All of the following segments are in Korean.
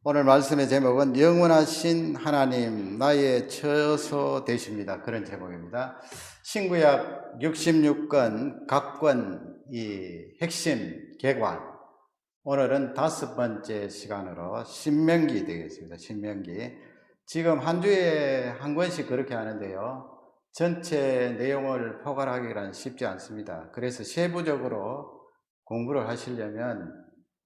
오늘 말씀의 제목은 영원하신 하나님 나의 처소 되십니다. 그런 제목입니다. 신구약 66권 각권 이 핵심 개관, 오늘은 5번째 시간으로 신명기 되겠습니다. 신명기. 지금 한 주에 한 권씩 그렇게 하는데요, 전체 내용을 포괄하기란 쉽지 않습니다. 그래서 세부적으로 공부를 하시려면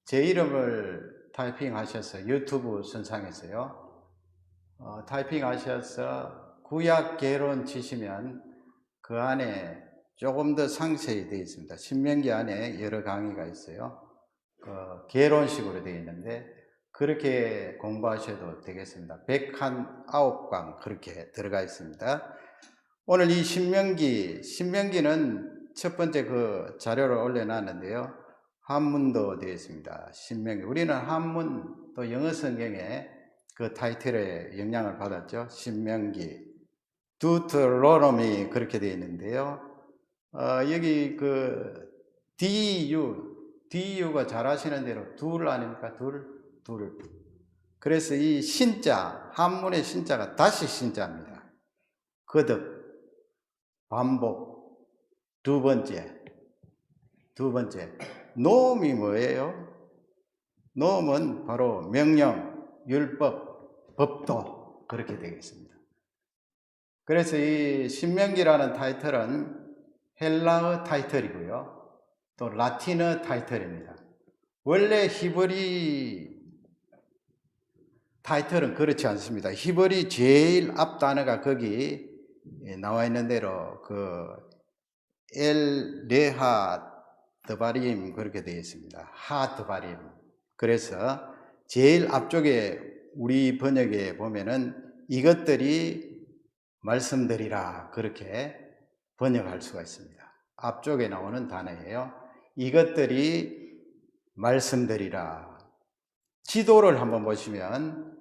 제 이름을 타이핑하셔서 유튜브 선상에서요, 타이핑하셔서 구약 개론 치시면 그 안에 조금 더 상세히 되어 있습니다. 신명기 안에 여러 강의가 있어요. 개론식으로 되어 있는데 그렇게 공부하셔도 되겠습니다. 109강 그렇게 들어가 있습니다. 오늘 이 신명기는 첫 번째 그 자료를 올려놨는데요, 한문도 되어 있습니다. 신명기. 우리는 한문 또 영어 성경에 그 타이틀에 영향을 받았죠. 신명기, 두트로노미 그렇게 되어 있는데요. 여기 그 DU가 잘 아시는 대로 둘 아닙니까? 둘. 그래서 이 신자, 한문의 신자가 다시 신자입니다. 거듭, 반복, 두 번째. 노음이 뭐예요? 노음은 바로 명령, 율법, 법도 그렇게 되겠습니다. 그래서 이 신명기라는 타이틀은 헬라어 타이틀이고요, 또 라틴어 타이틀입니다. 원래 히브리 타이틀은 그렇지 않습니다. 히브리 제일 앞 단어가 거기 나와 있는 대로 레하 드바림 그렇게 되어 있습니다. 하 드바림. 그래서 제일 앞쪽에 우리 번역에 보면은 이것들이 말씀드리라 그렇게 번역할 수가 있습니다. 앞쪽에 나오는 단어예요. 이것들이 말씀드리라. 지도를 한번 보시면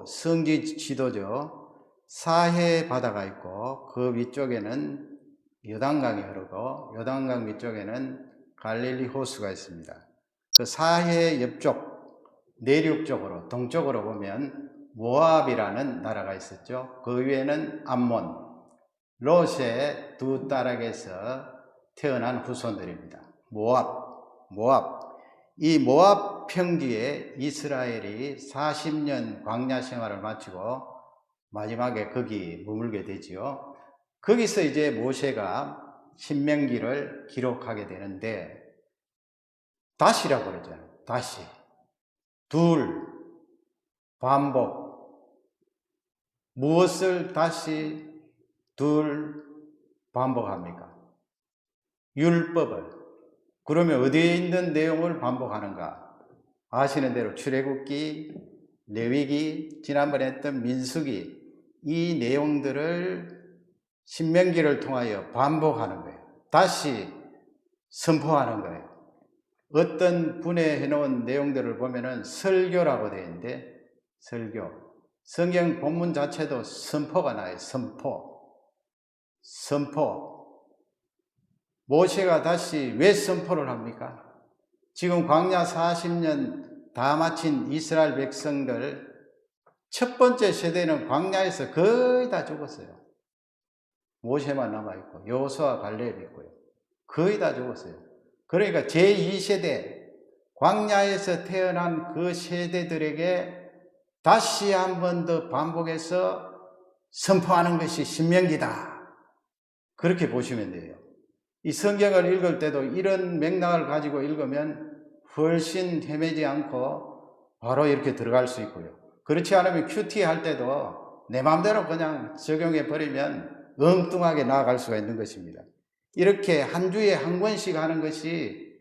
성지 지도죠. 사해 바다가 있고 그 위쪽에는 요단강이 흐르고 요단강 위쪽에는 갈릴리 호수가 있습니다. 그 사해 옆쪽 내륙 쪽으로 동쪽으로 보면 모압이라는 나라가 있었죠. 그 위에는 암몬, 롯의 두 딸에게서 태어난 후손들입니다. 모압. 이 모압 평지에 이스라엘이 40년 광야 생활을 마치고 마지막에 거기 머물게 되지요. 거기서 이제 모세가 신명기를 기록하게 되는데, 다시라고 그러잖아요. 다시. 둘, 반복. 무엇을 다시 둘 반복합니까? 율법을. 그러면 어디에 있는 내용을 반복하는가? 아시는 대로 출애굽기, 레위기, 지난번에 했던 민수기, 이 내용들을 신명기를 통하여 반복하는 거예요. 다시 선포하는 거예요. 어떤 분해 해놓은 내용들을 보면은 설교라고 되어 있는데, 설교. 성경 본문 자체도 선포가 나요. 선포. 모세가 다시 왜 선포를 합니까? 지금 광야 40년 다 마친 이스라엘 백성들 첫 번째 세대는 광야에서 거의 다 죽었어요. 모세만 남아있고 여호수아 갈렙이 있고요. 거의 다 죽었어요. 그러니까 제2세대 광야에서 태어난 그 세대들에게 다시 한 번 더 반복해서 선포하는 것이 신명기다. 그렇게 보시면 돼요. 이 성경을 읽을 때도 이런 맥락을 가지고 읽으면 훨씬 헤매지 않고 바로 이렇게 들어갈 수 있고요. 그렇지 않으면 큐티 할 때도 내 마음대로 그냥 적용해 버리면 엉뚱하게 나아갈 수가 있는 것입니다. 이렇게 한 주에 한 권씩 하는 것이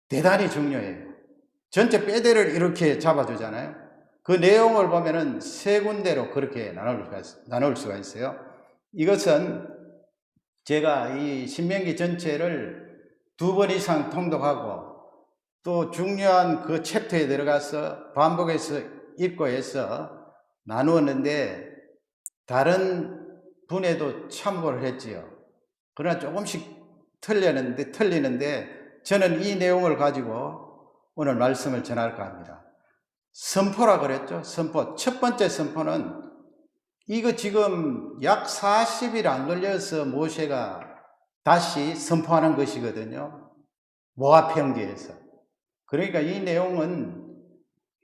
대단히 중요해요. 전체 빼대를 이렇게 잡아주잖아요. 그 내용을 보면은 세 군데로 그렇게 나눌 수가 있어요. 이것은 제가 이 신명기 전체를 2번 이상 통독하고 또 중요한 그 챕터에 들어가서 반복해서 읽고 해서 나누었는데, 다른 분에도 참고를 했지요. 그러나 조금씩 틀리는데 저는 이 내용을 가지고 오늘 말씀을 전할까 합니다. 선포라 그랬죠. 선포. 첫 번째 선포는 이거 지금 약 40일 안 걸려서 모세가 다시 선포하는 것이거든요. 모압 평지에서. 그러니까 이 내용은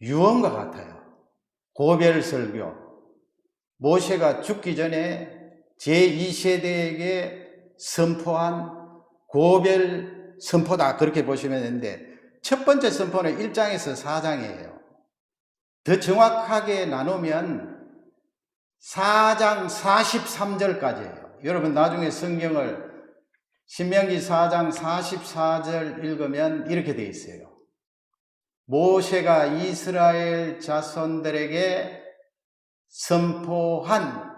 유언과 같아요. 고별 설교. 모세가 죽기 전에 제2세대에게 선포한 고별 선포다. 그렇게 보시면 되는데, 첫 번째 선포는 1장에서 4장이에요. 더 정확하게 나누면 4장 43절까지예요. 여러분 나중에 성경을 신명기 4장 44절 읽으면 이렇게 되어 있어요. 모세가 이스라엘 자손들에게 선포한,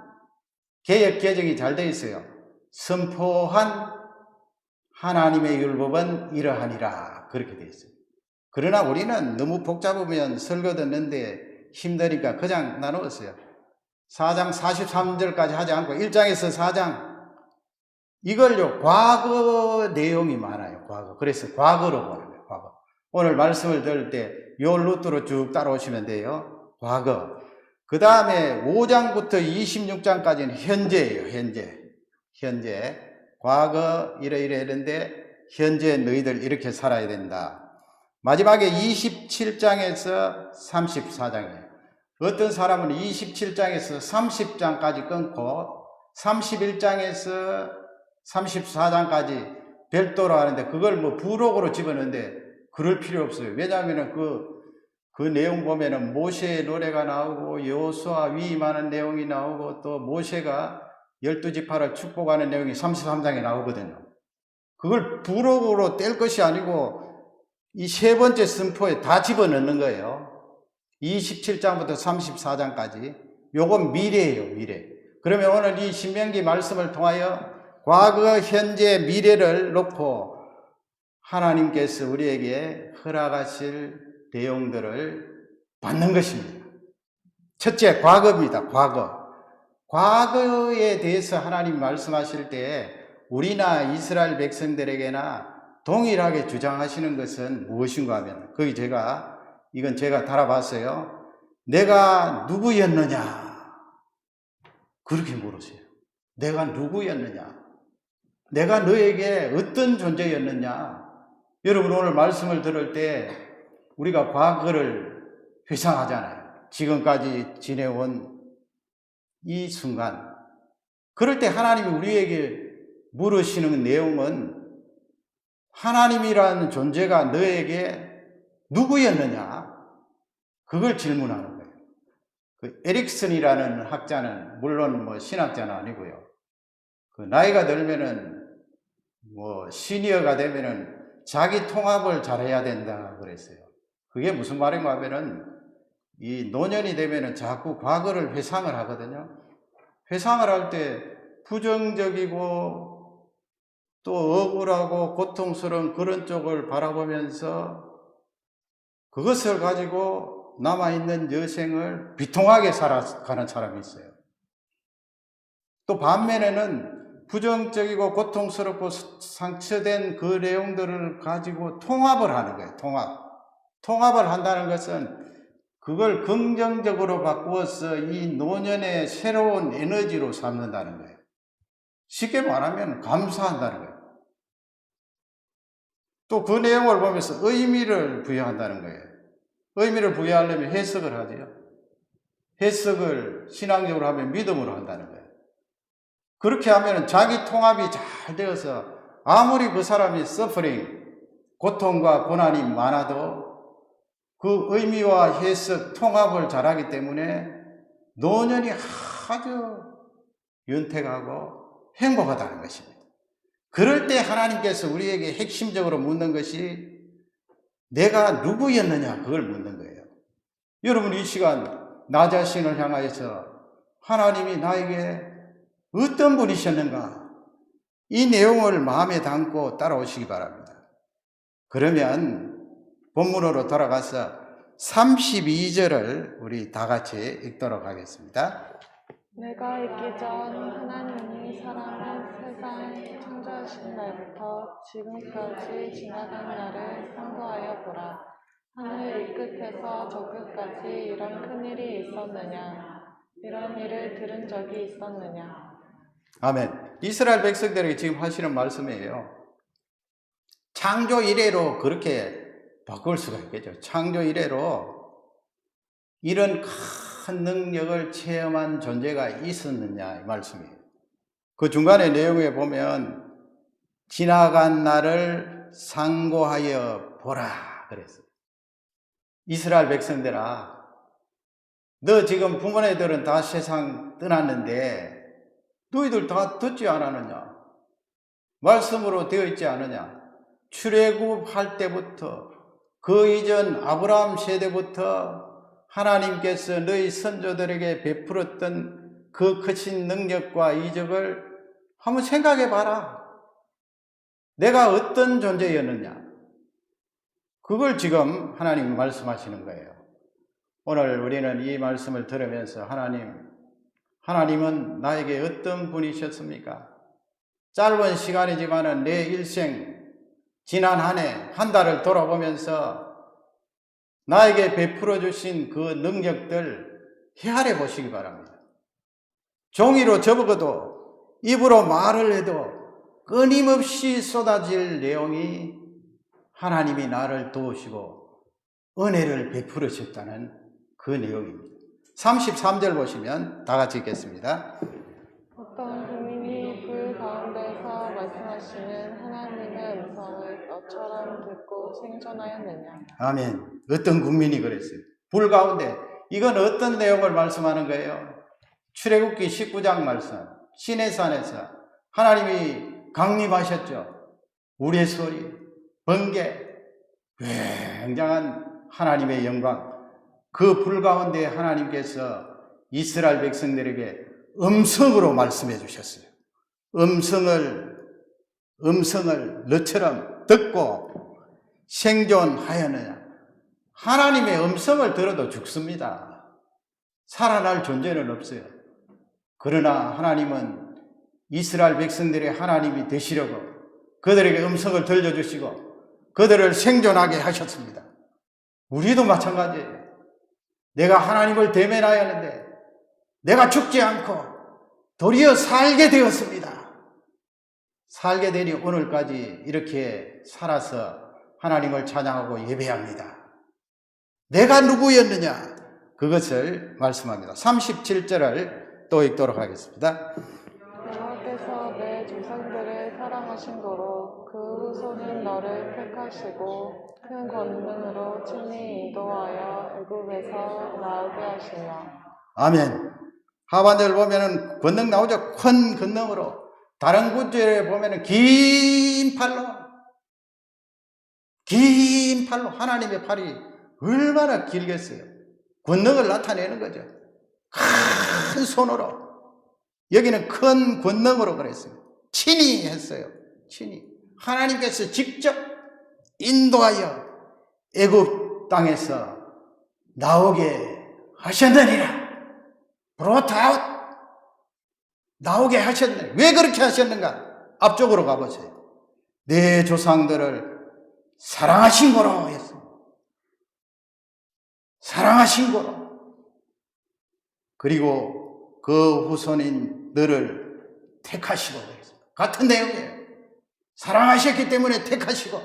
개역 개정이 잘 되어 있어요. 선포한 하나님의 율법은 이러하니라. 그렇게 되어 있어요. 그러나 우리는 너무 복잡하면 설교 듣는데 힘드니까 그냥 나누었어요. 4장 43절까지 하지 않고 1장에서 4장, 이걸요 과거 내용이 많아요. 과거. 그래서 과거로 보는 거예요. 과거. 오늘 말씀을 들을 때 요 루트로 쭉 따라오시면 돼요. 과거. 그 다음에 5장부터 26장까지는 현재예요. 현재. 과거 이러이러했는데 현재 너희들 이렇게 살아야 된다. 마지막에 27장에서 34장이에요. 어떤 사람은 27장에서 30장까지 끊고 31장에서 34장까지 별도로 하는데 그걸 뭐 부록으로 집어넣는데 그럴 필요 없어요. 왜냐하면 그 내용 보면은 모세의 노래가 나오고 여호수아 위임하는 내용이 나오고 또 모세가 12지파를 축복하는 내용이 33장에 나오거든요. 그걸 부록으로 뗄 것이 아니고 이 세 번째 선포에 다 집어넣는 거예요. 27장부터 34장까지. 요건 미래예요, 미래. 그러면 오늘 이 신명기 말씀을 통하여 과거, 현재, 미래를 놓고 하나님께서 우리에게 허락하실 내용들을 받는 것입니다. 첫째, 과거입니다. 과거. 과거에 대해서 하나님 말씀하실 때 우리나 이스라엘 백성들에게나 동일하게 주장하시는 것은 무엇인가 하면, 이건 제가 달아봤어요. 내가 누구였느냐? 그렇게 물으세요. 내가 누구였느냐? 내가 너에게 어떤 존재였느냐? 여러분 오늘 말씀을 들을 때 우리가 과거를 회상하잖아요. 지금까지 지내온 이 순간. 그럴 때 하나님이 우리에게 물으시는 내용은 하나님이라는 존재가 너에게 누구였느냐? 그걸 질문하는 거예요. 그 에릭슨이라는 학자는 물론 뭐 신학자는 아니고요. 그 나이가 들면은 뭐 시니어가 되면은 자기 통합을 잘해야 된다 그랬어요. 그게 무슨 말인가 하면은 이 노년이 되면은 자꾸 과거를 회상을 하거든요. 회상을 할 때 부정적이고 또 억울하고 고통스러운 그런 쪽을 바라보면서 그것을 가지고 남아있는 여생을 비통하게 살아가는 사람이 있어요. 또 반면에는 부정적이고 고통스럽고 상처된 그 내용들을 가지고 통합을 하는 거예요. 통합을 한다는 것은 그걸 긍정적으로 바꾸어서 이 노년의 새로운 에너지로 삼는다는 거예요. 쉽게 말하면 감사한다는 거예요. 또 그 내용을 보면서 의미를 부여한다는 거예요. 의미를 부여하려면 해석을 하죠. 해석을 신앙적으로 하면 믿음으로 한다는 거예요. 그렇게 하면 자기 통합이 잘 되어서 아무리 그 사람이 고통과 고난이 많아도 그 의미와 해석, 통합을 잘하기 때문에 노년이 아주 윤택하고 행복하다는 것입니다. 그럴 때 하나님께서 우리에게 핵심적으로 묻는 것이 내가 누구였느냐, 그걸 묻는 거예요. 여러분 이 시간 나 자신을 향하여서 하나님이 나에게 어떤 분이셨는가, 이 내용을 마음에 담고 따라오시기 바랍니다. 그러면 본문으로 돌아가서 32절을 우리 다 같이 읽도록 하겠습니다. 내가 있기 전 하나님이 사람을 세상 창조하신 날부터 지금까지 지나간 날을 상고하여 보라. 하늘 이 끝에서 저 끝까지 이런 큰일이 있었느냐? 이런 일을 들은 적이 있었느냐? 아멘. 이스라엘 백성들에게 지금 하시는 말씀이에요. 창조 이래로 그렇게 바꿀 수가 있겠죠. 창조 이래로 이런 큰 능력을 체험한 존재가 있었느냐 이 말씀이에요. 그 중간에 내용에 보면 지나간 날을 상고하여 보라 그랬어요. 이스라엘 백성들아, 너 지금 부모네들은 다 세상 떠났는데 너희들 다 듣지 않았느냐? 말씀으로 되어 있지 않느냐? 출애굽할 때부터 그 이전 아브라함 세대부터 하나님께서 너희 선조들에게 베풀었던 그 크신 능력과 이적을 한번 생각해 봐라. 내가 어떤 존재였느냐? 그걸 지금 하나님이 말씀하시는 거예요. 오늘 우리는 이 말씀을 들으면서 하나님은 나에게 어떤 분이셨습니까? 짧은 시간이지만은 내 일생, 지난 한 달을 돌아보면서 나에게 베풀어 주신 그 능력들 헤아려 보시기 바랍니다. 종이로 적어도 입으로 말을 해도 끊임없이 쏟아질 내용이 하나님이 나를 도우시고 은혜를 베풀으셨다는 그 내용입니다. 33절 보시면 다 같이 읽겠습니다. 어떤 국민이 불 가운데서 말씀하시는 하나님의 음성을 너처럼 듣고 생존하였느냐? 아멘. 어떤 국민이 그랬어요? 불 가운데. 이건 어떤 내용을 말씀하는 거예요? 출애굽기 19장 말씀. 시내산에서 하나님이 강림하셨죠. 우리의 소리, 번개, 굉장한 하나님의 영광. 그 불 가운데 하나님께서 이스라엘 백성들에게 음성으로 말씀해 주셨어요. 음성을 너처럼 듣고 생존하였느냐? 하나님의 음성을 들어도 죽습니다. 살아날 존재는 없어요. 그러나 하나님은 이스라엘 백성들의 하나님이 되시려고 그들에게 음성을 들려주시고 그들을 생존하게 하셨습니다. 우리도 마찬가지예요. 내가 하나님을 대면하였는데 내가 죽지 않고 도리어 살게 되었습니다. 살게 되니 오늘까지 이렇게 살아서 하나님을 찬양하고 예배합니다. 내가 누구였느냐? 그것을 말씀합니다. 37절을 또 읽도록 하겠습니다. 여호와께서 내 조상들을 사랑하신 도로 그 후손은 너를 택하시고 큰 권능으로 친히 인도하여 애굽에서 나오게 하시며. 아멘. 하반절 보면은 권능 나오죠. 큰 권능으로. 다른 구절에 보면은 긴 팔로 하나님의 팔이 얼마나 길겠어요. 권능을 나타내는 거죠. 큰 손으로. 여기는 큰 권능으로 그랬어요. 친히 했어요. 친히. 하나님께서 직접 인도하여 애굽 땅에서 나오게 하셨느니라. brought out. 나오게 하셨느니라. 왜 그렇게 하셨는가? 앞쪽으로 가보세요. 내 조상들을 사랑하신 거로 했습니다. 사랑하신 거로. 그리고 그 후손인 너를 택하시고 그랬습니다. 같은 내용이에요. 사랑하셨기 때문에 택하시고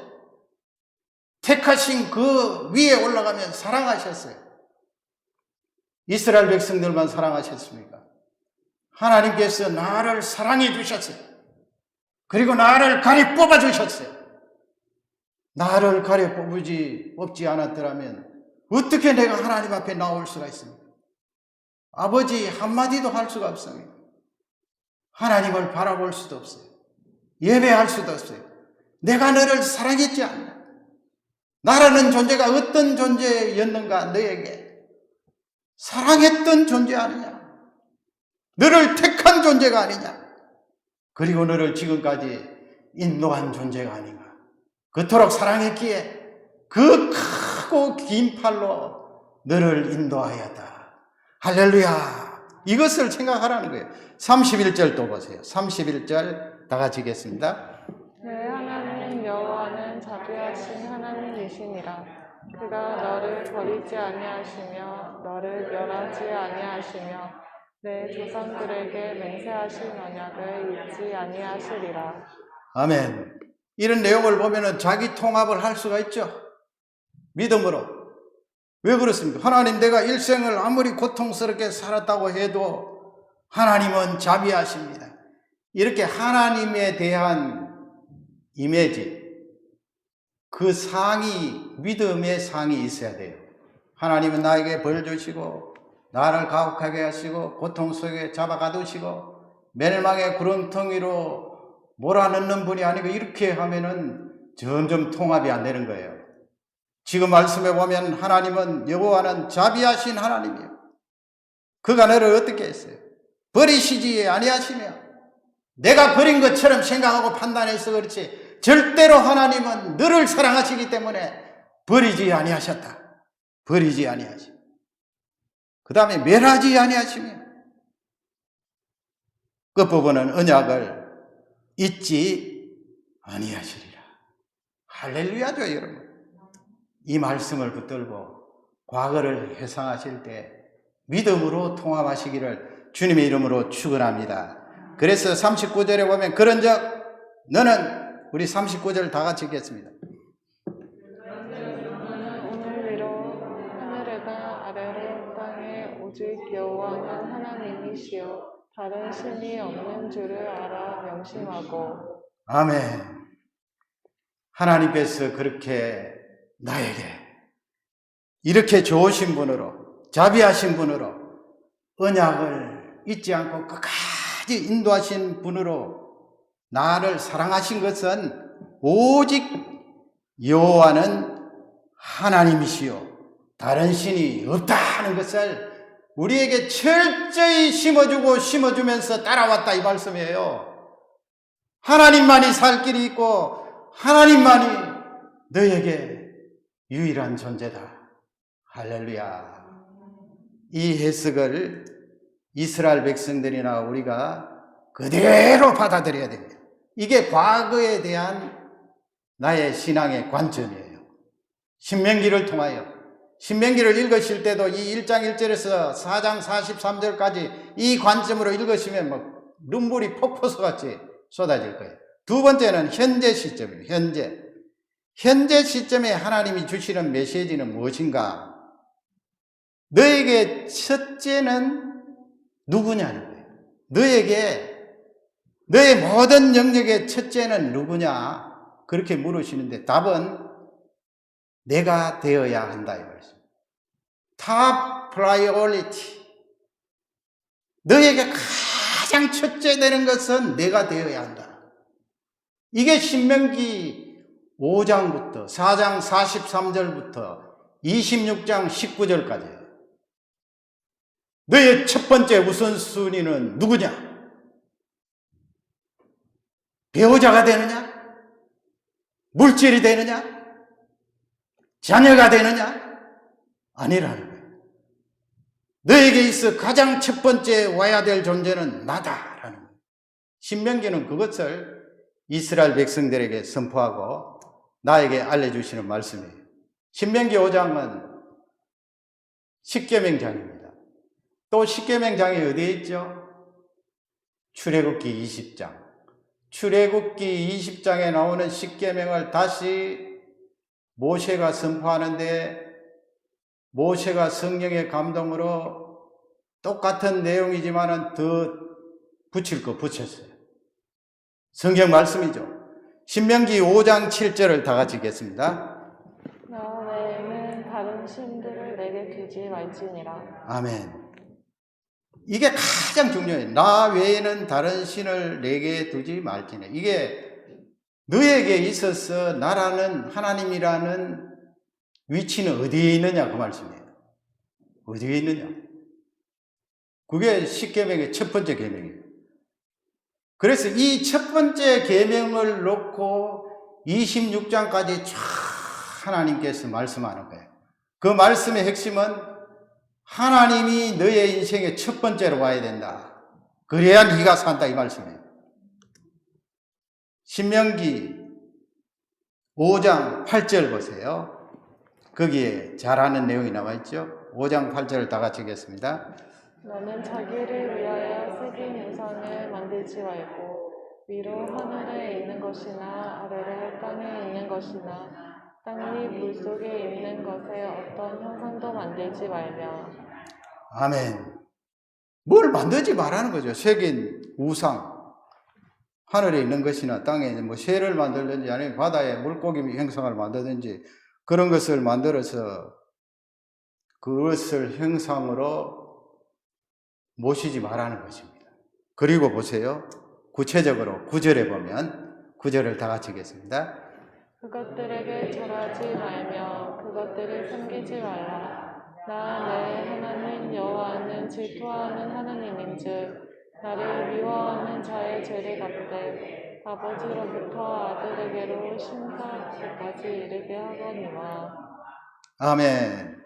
택하신 그 위에 올라가면 사랑하셨어요. 이스라엘 백성들만 사랑하셨습니까? 하나님께서 나를 사랑해 주셨어요. 그리고 나를 가려 뽑아 주셨어요. 나를 가려 뽑지 않았더라면 어떻게 내가 하나님 앞에 나올 수가 있습니까? 아버지 한마디도 할 수가 없습니다. 하나님을 바라볼 수도 없어요. 예배할 수도 없어요. 내가 너를 사랑했지 않나? 나라는 존재가 어떤 존재였는가? 너에게 사랑했던 존재 아니냐? 너를 택한 존재가 아니냐? 그리고 너를 지금까지 인도한 존재가 아닌가? 그토록 사랑했기에 그 크고 긴 팔로 너를 인도하였다. 할렐루야. 이것을 생각하라는 거예요. 31절 또 보세요. 31절 다 같이 읽겠습니다. 내 하나님 여호와는 자비하신 하나님이시니라. 그가 너를 버리지 아니하시며 너를 멸하지 아니하시며 내 조상들에게 맹세하신 언약을 잊지 아니하시리라. 아멘. 이런 내용을 보면은 자기 통합을 할 수가 있죠. 믿음으로. 왜 그렇습니까? 하나님, 내가 일생을 아무리 고통스럽게 살았다고 해도 하나님은 자비하십니다. 이렇게 하나님에 대한 이미지, 그 상이, 믿음의 상이 있어야 돼요. 하나님은 나에게 벌 주시고 나를 가혹하게 하시고 고통 속에 잡아 가두시고 멸망의 구렁텅이로 몰아넣는 분이 아니고, 이렇게 하면은 점점 통합이 안 되는 거예요. 지금 말씀해 보면 하나님은, 여호와는 자비하신 하나님이에요. 그가 너를 어떻게 했어요? 버리시지 아니하시며, 내가 버린 것처럼 생각하고 판단해서 그렇지 절대로 하나님은 너를 사랑하시기 때문에 버리지 아니하셨다. 버리지 아니하시. 그 다음에 멸하지 아니하시며, 끝부분은 언약을 잊지 아니하시리라. 할렐루야죠, 여러분. 이 말씀을 붙들고 과거를 회상하실 때 믿음으로 통합하시기를 주님의 이름으로 축원합니다. 그래서 39절에 보면, 그런즉 너는, 우리 39절 다 같이 읽겠습니다. 오늘 위로 하늘에가 아래로 땅에 오직 여호와는 하나님이시요 다른 신이 없는 줄을 알아 명심하고. 아멘. 하나님께서 그렇게 나에게 이렇게 좋으신 분으로, 자비하신 분으로, 언약을 잊지 않고 끝까지 인도하신 분으로 나를 사랑하신 것은 오직 여호와는 하나님이시요 다른 신이 없다는 것을 우리에게 철저히 심어주고 심어주면서 따라왔다, 이 말씀이에요. 하나님만이 살 길이 있고 하나님만이 너에게 유일한 존재다. 할렐루야. 이 해석을 이스라엘 백성들이나 우리가 그대로 받아들여야 됩니다. 이게 과거에 대한 나의 신앙의 관점이에요. 신명기를 통하여, 신명기를 읽으실 때도 이 1장 1절에서 4장 43절까지 이 관점으로 읽으시면 뭐 눈물이 폭포수같이 쏟아질 거예요. 두 번째는 현재 시점이에요. 현재 시점에 하나님이 주시는 메시지는 무엇인가? 너에게 첫째는 누구냐는 거예요. 너의 모든 영역의 첫째는 누구냐? 그렇게 물으시는데 답은 내가 되어야 한다, 이 말씀. Top priority. 너에게 가장 첫째 되는 것은 내가 되어야 한다. 이게 신명기 5장부터 4장 43절부터 26장 19절까지예요. 너의 첫 번째 우선순위는 누구냐? 배우자가 되느냐? 물질이 되느냐? 자녀가 되느냐? 아니라는 거예요. 너에게 있어 가장 첫 번째 와야 될 존재는 나다라는 거예요. 신명기는 그것을 이스라엘 백성들에게 선포하고 나에게 알려주시는 말씀이에요. 신명기 5장은 십계명장입니다. 또 십계명장이 어디에 있죠? 출애굽기 20장. 출애굽기 20장에 나오는 십계명을 다시 모세가 선포하는데, 모세가 성령의 감동으로 똑같은 내용이지만은 더 붙일 거 붙였어요. 성경 말씀이죠. 신명기 5장 7절을 다 같이 읽겠습니다. 나 외에는 다른 신들을 내게 두지 말지니라. 아멘. 이게 가장 중요해요. 나 외에는 다른 신을 내게 두지 말지니. 이게 너에게 있어서 나라는, 하나님이라는 위치는 어디에 있느냐, 그 말씀이에요. 어디에 있느냐. 그게 십계명의 첫 번째 계명이에요. 그래서 이 첫 번째 계명을 놓고 26장까지 쫙 하나님께서 말씀하는 거예요. 그 말씀의 핵심은 하나님이 너의 인생의 첫 번째로 와야 된다. 그래야 네가 산다, 이 말씀이에요. 신명기 5장 8절 보세요. 거기에 잘하는 내용이 나와 있죠. 5장 8절을 다 같이 읽겠습니다. 너는 자기를 위하여 새긴 우상을 만들지 말고 위로 하늘에 있는 것이나 아래로 땅에 있는 것이나 땅 위 물속에 있는 것에 어떤 형상도 만들지 말며. 아멘. 뭘 만들지 말라는 거죠. 새긴 우상. 하늘에 있는 것이나 땅에 뭐 새를 만들든지 아니면 바다에 물고기 형상을 만들든지 그런 것을 만들어서 그것을 형상으로 모시지 말라는 것입니다. 그리고 보세요. 구체적으로 9절에 보면 9절을 다 같이 읽겠습니다. 그것들에게 절하지 말며 그것들을 섬기지 말라. 나 내 하나님 여호와는 질투하는 하나님인즉 나를 미워하는 자의 죄를 갚되 아버지로부터 아들에게로 심사까지 이르게 하거니와. 아멘.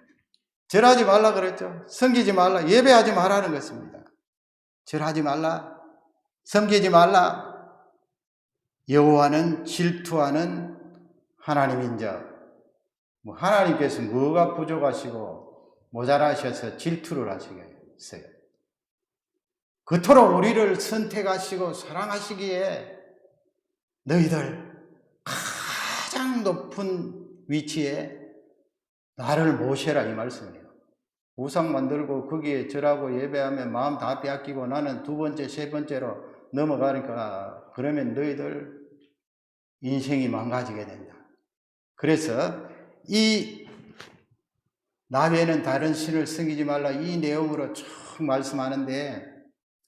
절하지 말라 그랬죠. 섬기지 말라. 예배하지 말라는 것입니다. 절하지 말라. 섬기지 말라. 여호와는 질투하는 하나님인즉 뭐 하나님께서 뭐가 부족하시고 모자라셔서 질투를 하시겠어요. 그토록 우리를 선택하시고 사랑하시기에 너희들 가장 높은 위치에 나를 모셔라 이 말씀이에요. 우상 만들고 거기에 절하고 예배하면 마음 다 빼앗기고 나는 두 번째, 세 번째로 넘어가니까 그러면 너희들 인생이 망가지게 된다. 그래서 나 외에는 다른 신을 섬기지 말라 이 내용으로 쭉 말씀하는데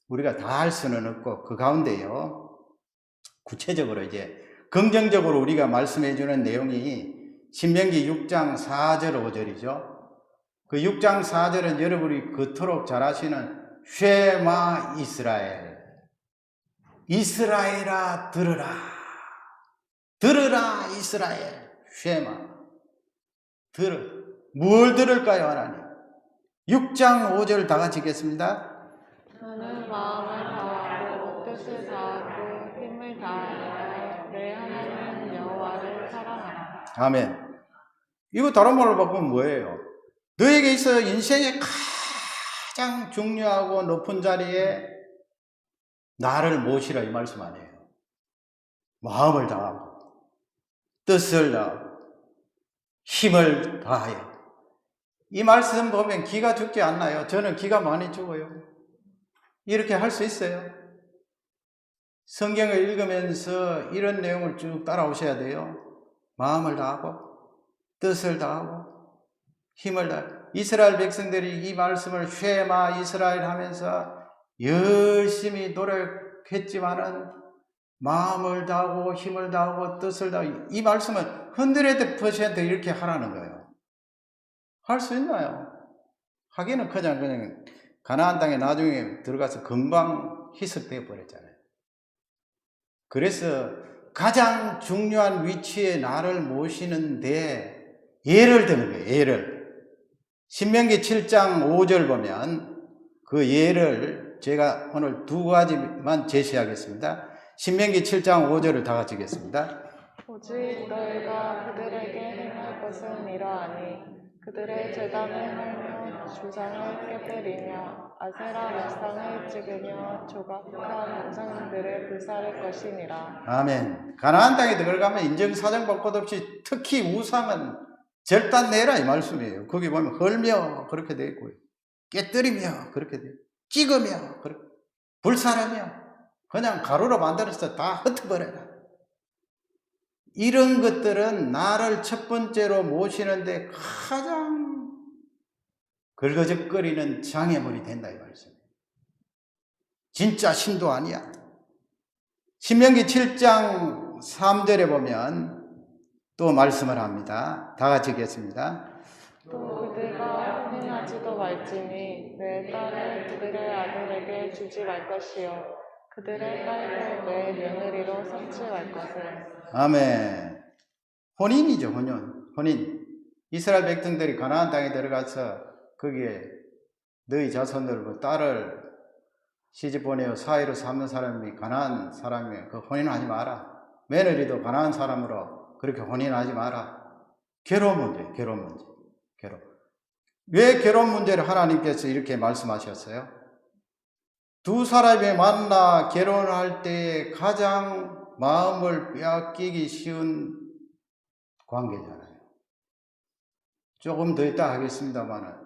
우리가 다 할 수는 없고 그 가운데요. 구체적으로 이제 긍정적으로 우리가 말씀해 주는 내용이 신명기 6장 4절 5절이죠. 그 6장 4절은 여러분이 그토록 잘 아시는 쉐마 이스라엘. 이스라엘아 들으라. 들으라 이스라엘. 쉐마. 들으. 뭘 들을까요 하나님? 6장 5절 다 같이 읽겠습니다. 너는 마음을 다하고 뜻을 다하고 힘을 다하여 내 하나님 여호와를 사랑하라. 아멘. 이거 다른 말로 바꾸면 뭐예요? 너에게 있어 인생의 가장 중요하고 높은 자리에 나를 모시라 이 말씀 아니에요. 마음을 다하고 뜻을 다하고 힘을 다하여. 이 말씀 보면 기가 죽지 않나요? 저는 기가 많이 죽어요. 이렇게 할 수 있어요. 성경을 읽으면서 이런 내용을 쭉 따라오셔야 돼요. 마음을 다하고 뜻을 다하고 힘을 다하고. 이스라엘 백성들이 이 말씀을 쉐마 이스라엘 하면서 열심히 노력했지만은 마음을 다하고 힘을 다하고 뜻을 다하고 이 말씀은 100% 이렇게 하라는 거예요. 할 수 있나요? 하기는 그냥 가나안 땅에 나중에 들어가서 금방 희석되어 버렸잖아요. 그래서 가장 중요한 위치에 나를 모시는데 예를 드는 거예요. 예를. 신명기 7장 5절 보면 그 예를 제가 오늘 두 가지만 제시하겠습니다. 신명기 7장 5절을 다 같이 읽겠습니다. 오직 너희가 그들에게 행할 것은 이러하니 그들의 제단을 헐며 주상을 깨뜨리며 아세라 목상을 찍으며 조각한 우상들을 불사를 것이니라. 아멘. 가나안 땅에 들어가면 인정사정 볼 것 없이 특히 우상은 절단내라 이 말씀이에요. 거기 보면 헐며 그렇게 되어 있고요. 깨뜨리며 그렇게 되어 있고 찍으며 그렇게 불사르며 그냥 가루로 만들어서 다 흩어버려라. 이런 것들은 나를 첫 번째로 모시는데 가장 걸거적거리는 장애물이 된다 이 말씀이에요. 진짜 신도 아니야. 신명기 7장 3절에 보면 또 말씀을 합니다. 다 같이 읽겠습니다. 또 그들과 혼인하지도 말지니 내 딸을 그들의 아들에게 주지 말 것이요 그들의 딸도 내 며느리로 삼지 말 것을. 아멘. 혼인이죠, 혼인. 이스라엘 백성들이 가나안 땅에 들어가서 거기에 너희 자손들 딸을 시집 보내어 사이로 삼는 사람이 가나안 사람이면 그 혼인하지 마라. 며느리도 가나안 사람으로 그렇게 혼인하지 마라. 괴로운 문제. 왜 결혼 문제를 하나님께서 이렇게 말씀하셨어요? 두 사람이 만나 결혼할 때 가장 마음을 빼앗기기 쉬운 관계잖아요. 조금 더 있다 하겠습니다만은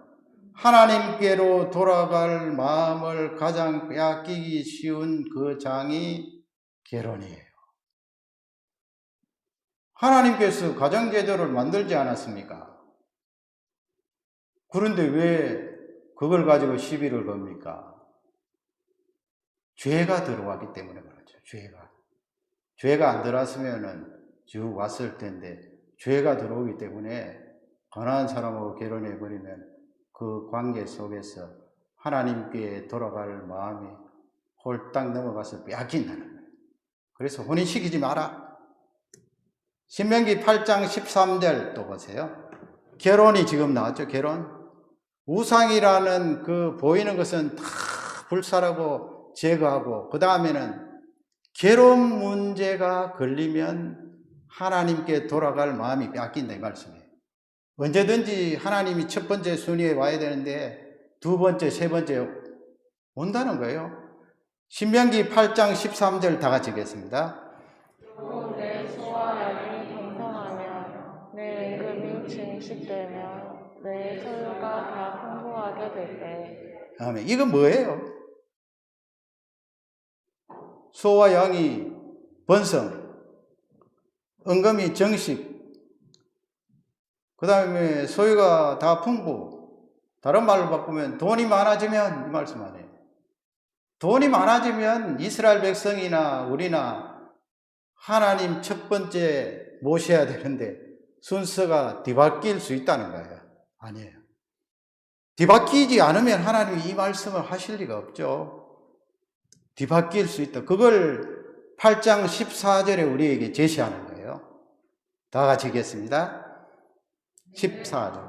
하나님께로 돌아갈 마음을 가장 빼앗기기 쉬운 그 장이 결혼이에요. 하나님께서 가정제도를 만들지 않았습니까? 그런데 왜 그걸 가지고 시비를 겁니까? 죄가 들어왔기 때문에 그렇죠. 죄가 안 들어왔으면은 쭉 왔을 텐데 죄가 들어오기 때문에 가난한 사람하고 결혼해 버리면 그 관계 속에서 하나님께 돌아갈 마음이 홀딱 넘어가서 빼앗긴다는 거예요. 그래서 혼인시키지 마라. 신명기 8장 13절 또 보세요. 결혼이 지금 나왔죠. 결혼. 우상이라는 그 보이는 것은 다 불살하고 제거하고 그 다음에는 결혼 문제가 걸리면 하나님께 돌아갈 마음이 뺏긴다 이 말씀이에요. 언제든지 하나님이 첫 번째 순위에 와야 되는데 두 번째, 세 번째 온다는 거예요. 신명기 8장 13절 다 같이 읽겠습니다. 또 내 소와 양이 번성하며 내 임금이 증식되며 내 소유가 다 풍부하게 될 때. 아멘. 이건 뭐예요? 소와 양이 번성, 은금이 정식, 그 다음에 소유가 다 풍부. 다른 말로 바꾸면 돈이 많아지면 이 말씀 아니에요. 돈이 많아지면 이스라엘 백성이나 우리나 하나님 첫 번째 모셔야 되는데 순서가 뒤바뀔 수 있다는 거예요. 아니에요. 뒤바뀌지 않으면 하나님이 이 말씀을 하실 리가 없죠. 뒤바뀔 수 있다. 그걸 8장 14절에 우리에게 제시하는 거예요. 다 같이 읽겠습니다. 14절.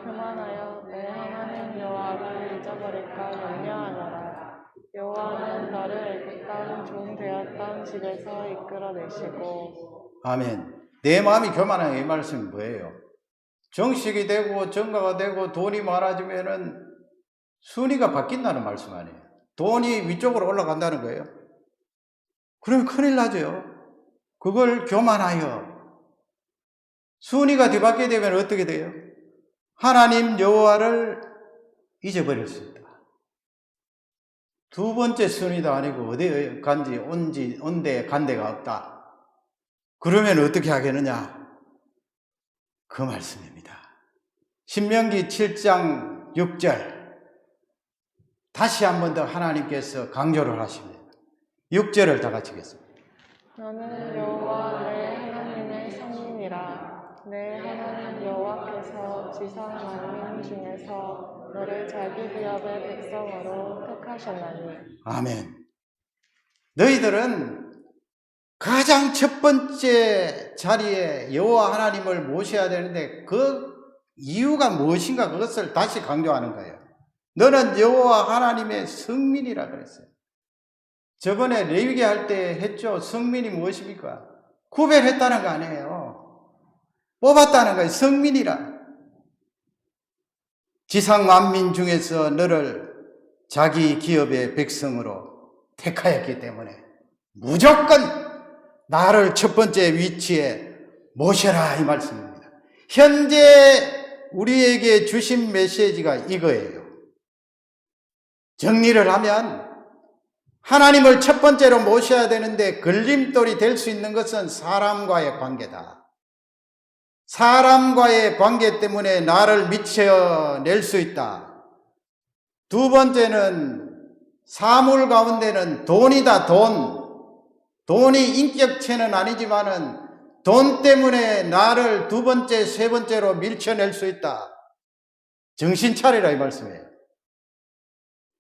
교만하여 내 하나님 여호와를 잊어버릴까 염려하노라. 여호와는 나를 애굽 땅 종 되었던 집에서 이끌어내시고. 아멘. 내 마음이 교만한 이 말씀이 뭐예요? 정식이 되고 정가가 되고 돈이 많아지면은 순위가 바뀐다는 말씀 아니에요. 돈이 위쪽으로 올라간다는 거예요. 그러면 큰일 나죠. 그걸 교만하여. 순위가 뒤바뀌게 되면 어떻게 돼요? 하나님 여호와를 잊어버릴 수 있다. 두 번째 순위도 아니고 어디에 간지 온데 간데가 없다. 그러면 어떻게 하겠느냐? 그 말씀입니다. 신명기 7장 6절 다시 한 번 더 하나님께서 강조를 하십니다. 6절을 다 같이 읽겠습니다. 너는 여호와 내 하나님의 성민이라. 내 하나님 여호와께서 지상 만민 중에서 너를 자기 기업의 백성으로 택하셨나니. 아멘. 너희들은 가장 첫 번째 자리에 여호와 하나님을 모셔야 되는데 그 이유가 무엇인가 그것을 다시 강조하는 거예요. 너는 여호와 하나님의 성민이라 그랬어요. 저번에 레위기 할 때 했죠. 성민이 무엇입니까? 구별했다는 거 아니에요. 뽑았다는 거예요. 성민이라. 지상 만민 중에서 너를 자기 기업의 백성으로 택하였기 때문에 무조건 나를 첫 번째 위치에 모셔라 이 말씀입니다. 현재 우리에게 주신 메시지가 이거예요. 정리를 하면 하나님을 첫 번째로 모셔야 되는데 걸림돌이 될 수 있는 것은 사람과의 관계다. 사람과의 관계 때문에 나를 미쳐낼 수 있다. 두 번째는 사물 가운데는 돈이다. 돈이 인격체는 아니지만은 돈 때문에 나를 두 번째, 세 번째로 밀쳐낼 수 있다. 정신 차리라 이 말씀이에요.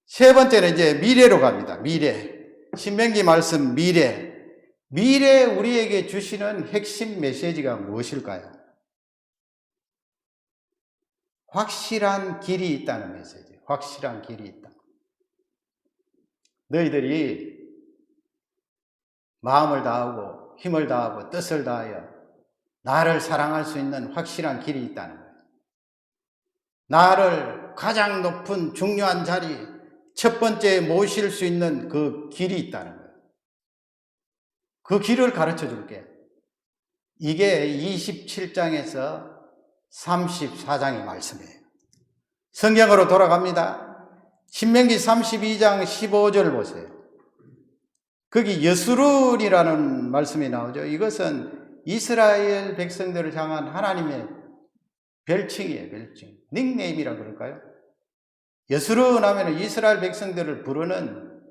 세 번째는 이제 미래로 갑니다. 미래. 신명기 말씀 미래. 미래 우리에게 주시는 핵심 메시지가 무엇일까요? 확실한 길이 있다는 메시지. 확실한 길이 있다. 너희들이 마음을 다하고 힘을 다하고 뜻을 다하여 나를 사랑할 수 있는 확실한 길이 있다는 거예요. 나를 가장 높은 중요한 자리, 첫 번째 모실 수 있는 그 길이 있다는 거예요. 그 길을 가르쳐 줄게. 이게 27장에서 34장의 말씀이에요. 성경으로 돌아갑니다. 신명기 32장 15절 보세요. 거기 여수룬이라는 말씀이 나오죠. 이것은 이스라엘 백성들을 향한 하나님의 별칭이에요. 별칭. 닉네임이라 그럴까요? 여수룬 하면 이스라엘 백성들을 부르는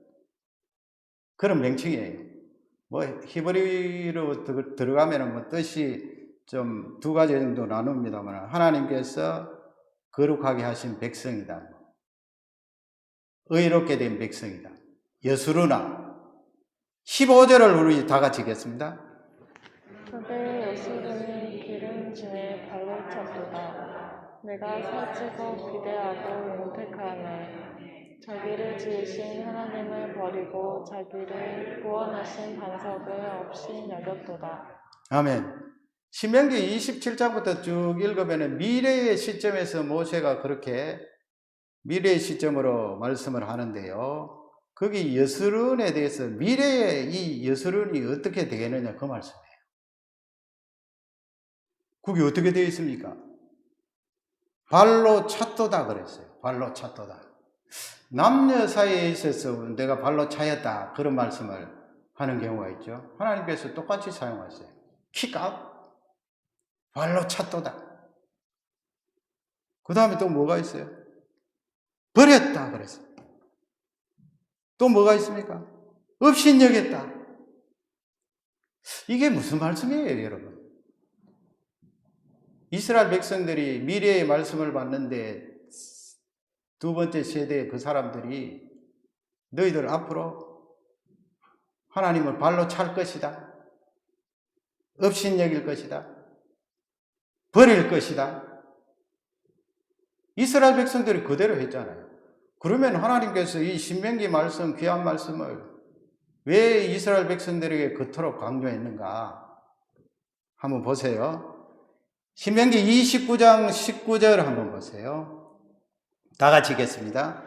그런 명칭이에요. 뭐 히브리로 들어가면 뭐 뜻이 좀 두 가지 정도 나눕니다만, 하나님께서 거룩하게 하신 백성이다, 의롭게 된 백성이다, 여수르나. 15절을 우리 다 같이 읽겠습니다. 그대 여수름이 기름 중에 발로 찼도다. 내가 살찌고 기대하고 윤택하네. 자기를 지으신 하나님을 버리고 자기를 구원하신 반석을 없이 여겼도다. 아멘. 신명기 27장부터 쭉 읽으면 미래의 시점에서 모세가 그렇게 미래의 시점으로 말씀을 하는데요. 거기 여수론에 대해서 미래의 이 여수론이 어떻게 되겠느냐 그 말씀이에요. 그게 어떻게 되어 있습니까? 발로 찼도다 그랬어요. 발로 찼도다. 남녀 사이에 있어서 내가 발로 차였다 그런 말씀을 하는 경우가 있죠. 하나님께서 똑같이 사용하세요. 키가 발로 찼도다. 그 다음에 또 뭐가 있어요? 버렸다 그랬어요. 또 뭐가 있습니까? 업신여겼다. 이게 무슨 말씀이에요, 여러분? 이스라엘 백성들이 미래의 말씀을 받는데 두 번째 세대의 그 사람들이 너희들 앞으로 하나님을 발로 찰 것이다, 업신여길 것이다, 버릴 것이다. 이스라엘 백성들이 그대로 했잖아요. 그러면 하나님께서 이 신명기 말씀, 귀한 말씀을 왜 이스라엘 백성들에게 그토록 강조했는가? 한번 보세요. 신명기 29장 19절 한번 보세요. 다 같이 읽겠습니다.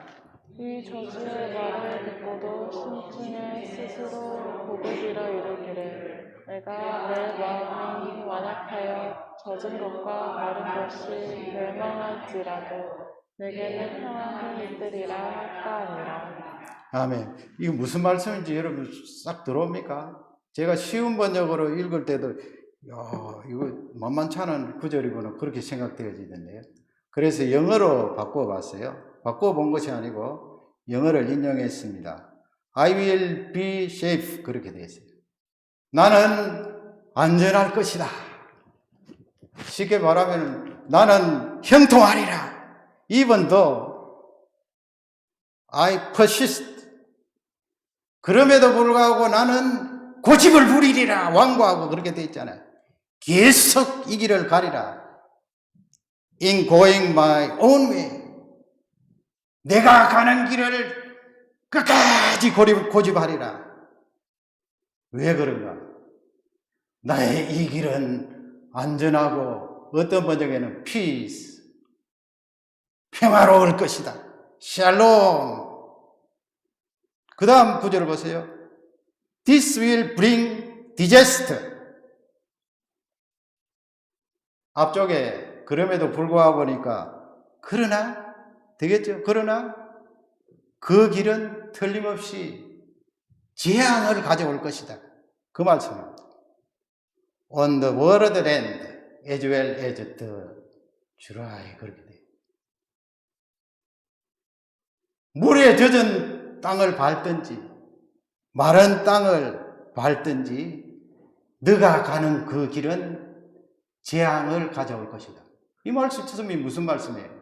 이 저주의 말을 듣고도 심중에 스스로 고백이라 이르기를 내가 내 마음이 완악하여 젖은 것과 마른 것이 멸망할지라도 내게는 평안이 있으리라 할까 아니라. 아멘. 이거 무슨 말씀인지 여러분 싹 들어옵니까? 제가 쉬운 번역으로 읽을 때도 이거 만만치 않은 구절이구나 그렇게 생각되어지던데요. 그래서 영어로 바꿔봤어요. 바꿔본 것이 아니고 영어를 인용했습니다. I will be safe 그렇게 되어 있어요. 나는 안전할 것이다. 쉽게 말하면 나는 형통하리라. Even though I persist. 그럼에도 불구하고 나는 고집을 부리리라. 완고하고 그렇게 되어 있잖아요. 계속 이 길을 가리라. In going my own way. 내가 가는 길을 끝까지 고집하리라. 왜 그런가? 나의 이 길은 안전하고 어떤 번역에는 peace, 평화로울 것이다. 샬롬. 그 다음 구절을 보세요. This will bring disaster. 앞쪽에 그럼에도 불구하고니까 그러나 되겠죠? 그러나 그 길은 틀림없이 재앙을 가져올 것이다. 그 말씀입니다. On the world land as well as the dry. 그렇게 돼요. 물에 젖은 땅을 밟든지 마른 땅을 밟든지 너가 가는 그 길은 재앙을 가져올 것이다. 이 말씀이 무슨 말씀이에요?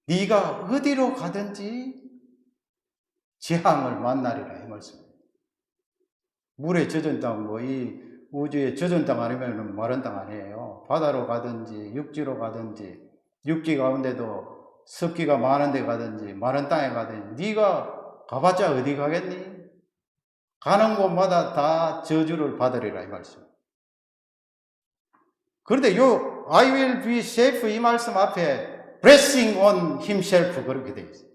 네가 어디로 가든지 재앙을 만나리라 이 말씀이에요. 물에 젖은 땅, 이 우주에 젖은 땅 아니면 마른 땅 아니에요. 바다로 가든지 육지로 가든지 육지 가운데도 습기가 많은 데 가든지 마른 땅에 가든지 네가 가봤자 어디 가겠니? 가는 곳마다 다 저주를 받으리라 이 말씀. 그런데 요 I will be safe 이 말씀 앞에 blessing on himself 그렇게 되어 있어요.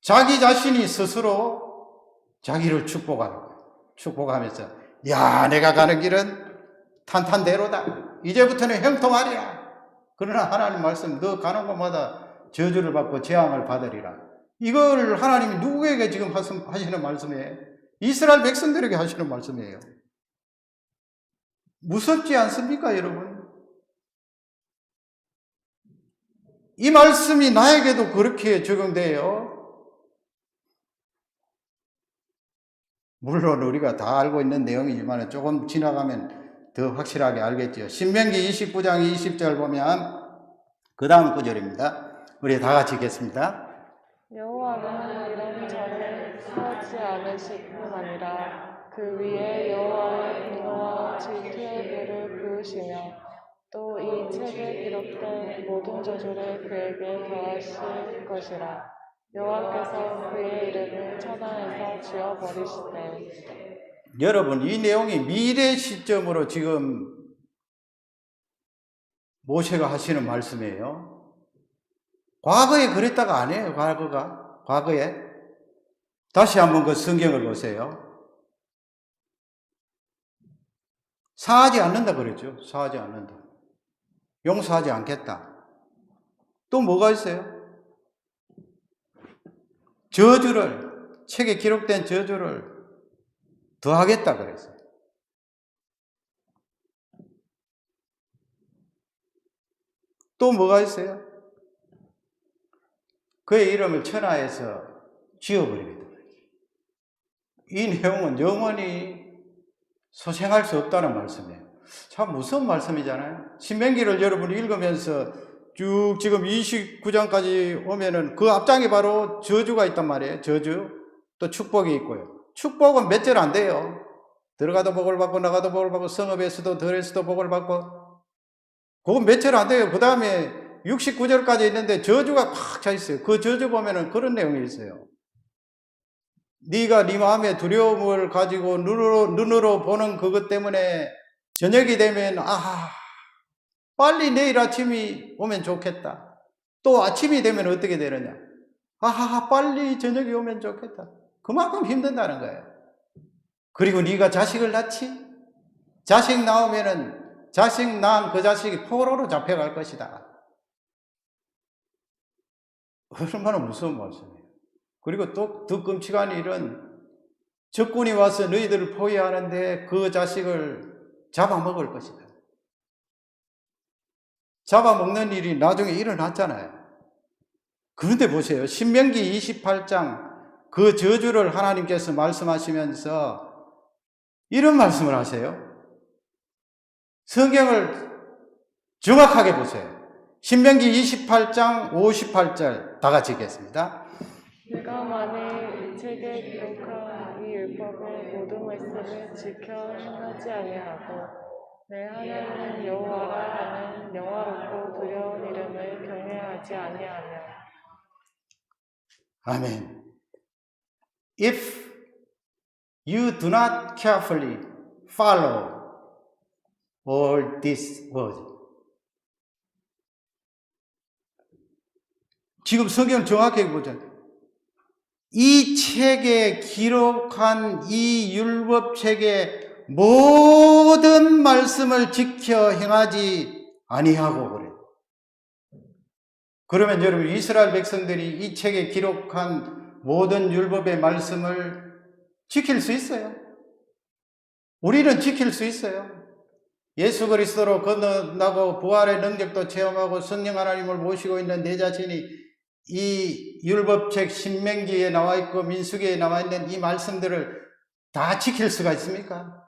자기 자신이 스스로 자기를 축복하는 거예요. 축복하면서 야 내가 가는 길은 탄탄대로다. 이제부터는 형통하리라. 그러나 하나님 말씀 너 가는 곳마다 저주를 받고 재앙을 받으리라. 이걸 하나님이 누구에게 지금 하시는 말씀이에요? 이스라엘 백성들에게 하시는 말씀이에요. 무섭지 않습니까, 여러분? 이 말씀이 나에게도 그렇게 적용돼요. 물론 우리가 다 알고 있는 내용이지만 조금 지나가면 더 확실하게 알겠죠. 신명기 29장 20절 보면 그 다음 구절입니다. 우리 다 같이 읽겠습니다. 여호와는 이런 절을 하지 않으실 뿐 아니라 그 위에 여호와의 분노와 질투의 불을 부으시며 또 이 책에 기록된 모든 저주를 그에게 더하실 것이라. 여호와께서 그의 이름을 천하에서 지워버리시되. 여러분 이 내용이 미래 시점으로 지금 모세가 하시는 말씀이에요. 과거에 그랬다가 아니에요. 과거에 다시 한번 그 성경을 보세요. 사하지 않는다 그랬죠. 사하지 않는다. 용서하지 않겠다. 또 뭐가 있어요? 저주를, 책에 기록된 저주를 더하겠다 그랬어요. 또 뭐가 있어요? 그의 이름을 천하에서 지워버리겠다. 이 내용은 영원히 소생할 수 없다는 말씀이에요. 참 무서운 말씀이잖아요. 신명기를 여러분이 읽으면서 쭉 지금 29장까지 오면은 그 앞장에 바로 저주가 있단 말이에요. 저주. 또 축복이 있고요. 축복은 몇 절 안 돼요. 들어가도 복을 받고 나가도 복을 받고 성읍에서도 들에서도 복을 받고 그건 몇 절 안 돼요. 그 다음에 69절까지 있는데 저주가 꽉 차 있어요. 그 저주 보면은 그런 내용이 있어요. 네가 네 마음에 두려움을 가지고 눈으로 보는 그것 때문에 저녁이 되면 빨리 내일 아침이 오면 좋겠다. 또 아침이 되면 어떻게 되느냐? 빨리 저녁이 오면 좋겠다. 그만큼 힘든다는 거예요. 그리고 네가 자식을 낳지? 자식 낳으면은 자식 낳은 그 자식이 포로로 잡혀갈 것이다. 얼마나 무서운 말씀이에요. 그리고 또 더 끔찍한 일은 적군이 와서 너희들을 포위하는데 그 자식을 잡아먹을 것이다. 잡아먹는 일이 나중에 일어났잖아요. 그런데 보세요. 신명기 28장 그 저주를 하나님께서 말씀하시면서 이런 말씀을 하세요. 성경을 정확하게 보세요. 신명기 28장 58절 다 같이 읽겠습니다. 내가 만일 이 책에 기록한 이 율법의 모든 말씀을 지켜 행하지 아니하고 내 하나님 여호와라 하는 영화롭고 두려운 이름을 경외하지 아니하며. 아멘. If you do not carefully follow all these words. 지금 성경 정확하게 보자. 이 책에 기록한 이 율법책의 모든 말씀을 지켜 행하지 아니하고 그래. 그러면 여러분 이스라엘 백성들이 이 책에 기록한 모든 율법의 말씀을 지킬 수 있어요? 우리는 지킬 수 있어요. 예수 그리스도로 건너나고 부활의 능력도 체험하고 성령 하나님을 모시고 있는 내 자신이 이 율법책 신명기에 나와 있고 민수기에 나와 있는 이 말씀들을 다 지킬 수가 있습니까?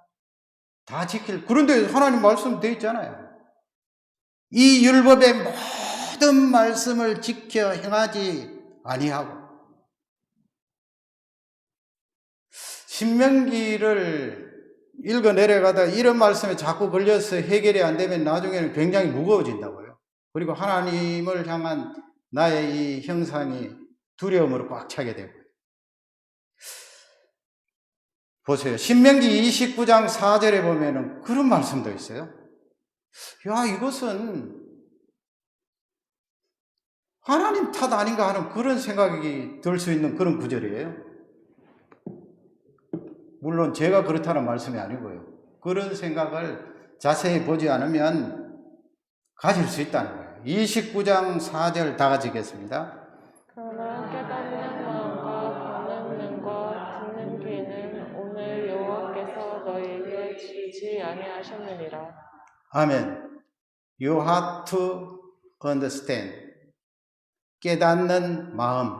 그런데 하나님 말씀 되어 있잖아요. 이 율법의 모든 말씀을 지켜 행하지 아니하고. 신명기를 읽어 내려가다 이런 말씀에 자꾸 걸려서 해결이 안 되면 나중에는 굉장히 무거워진다고요. 그리고 하나님을 향한 나의 이 형상이 두려움으로 꽉 차게 되고요. 보세요. 신명기 29장 4절에 보면은 그런 말씀도 있어요. 야, 이것은 하나님 탓 아닌가 하는 그런 생각이 들 수 있는 그런 구절이에요. 물론 제가 그렇다는 말씀이 아니고요. 그런 생각을 자세히 보지 않으면 가질 수 있다는 거예요. 29장 4절 다 같이 읽겠습니다. 그러나 깨닫는 마음과 보는 눈과 듣는 귀는 오늘 여호와께서 너희에게 주지 아니하셨느니라. 아멘. You have to understand. 깨닫는 마음,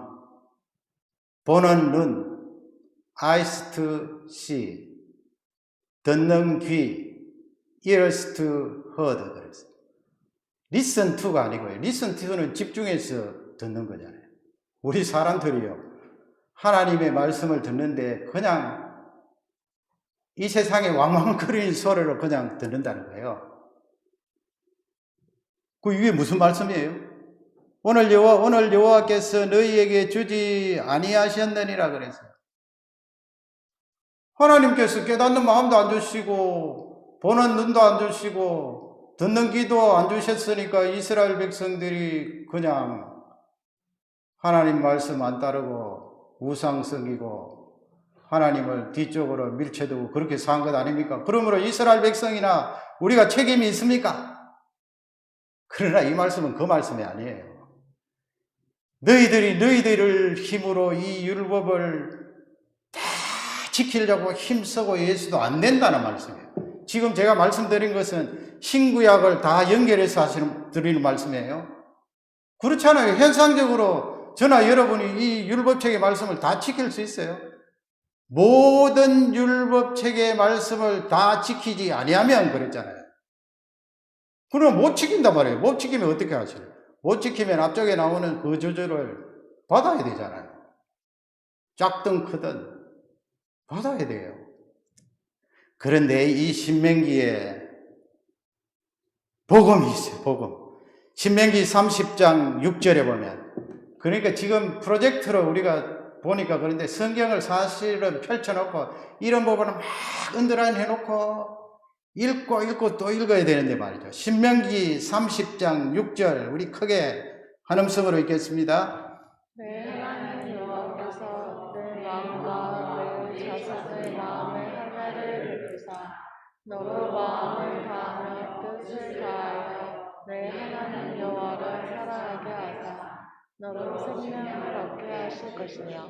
보는 눈, eyes to see, 듣는 귀, ears to heard. 그랬어요. listen to가 아니고요. listen to는 집중해서 듣는 거잖아요. 우리 사람들이요, 하나님의 말씀을 듣는데 그냥 이 세상에 왕왕거리는 소리로 그냥 듣는다는 거예요. 이게 무슨 말씀이에요? 오늘 여호와께서 너희에게 주지 아니하셨느니라 그랬어요. 하나님께서 깨닫는 마음도 안 주시고 보는 눈도 안 주시고 듣는 귀도 안 주셨으니까 이스라엘 백성들이 그냥 하나님 말씀 안 따르고 우상 섬기고 하나님을 뒤쪽으로 밀쳐두고 그렇게 산 것 아닙니까? 그러므로 이스라엘 백성이나 우리가 책임이 있습니까? 그러나 이 말씀은 그 말씀이 아니에요. 너희들을 힘으로 이 율법을 다 지키려고 힘쓰고 예수도 안 된다는 말씀이에요. 지금 제가 말씀드린 것은 신구약을 다 연결해서 드리는 말씀이에요. 그렇잖아요. 현상적으로 저나 여러분이 이 율법책의 말씀을 다 지킬 수 있어요. 모든 율법책의 말씀을 다 지키지 아니하면 그랬잖아요. 그럼 못 지킨단 말이에요. 못 지키면 어떻게 하세요? 못 지키면 앞쪽에 나오는 그 저주를 받아야 되잖아요. 작든 크든 받아야 돼요. 그런데 이 신명기에 복음이 있어요. 복음. 신명기 30장 6절에 보면, 그러니까 지금 프로젝트로 우리가 보니까 그런데 성경을 사실은 펼쳐놓고 이런 부분을 막 언더라인 해놓고 읽고 또 읽어야 되는데 말이죠. 신명기 30장 6절 우리 크게 한 음성으로 읽겠습니다. 내 하나님 여호와께서 내 마음과 내 자손의 마음에 할례를 베푸사 너로 마음을 다하며 뜻을 다하여 내 하나님 여호와를 사랑하게 하사 너로 생명을 얻게 하실 것이며.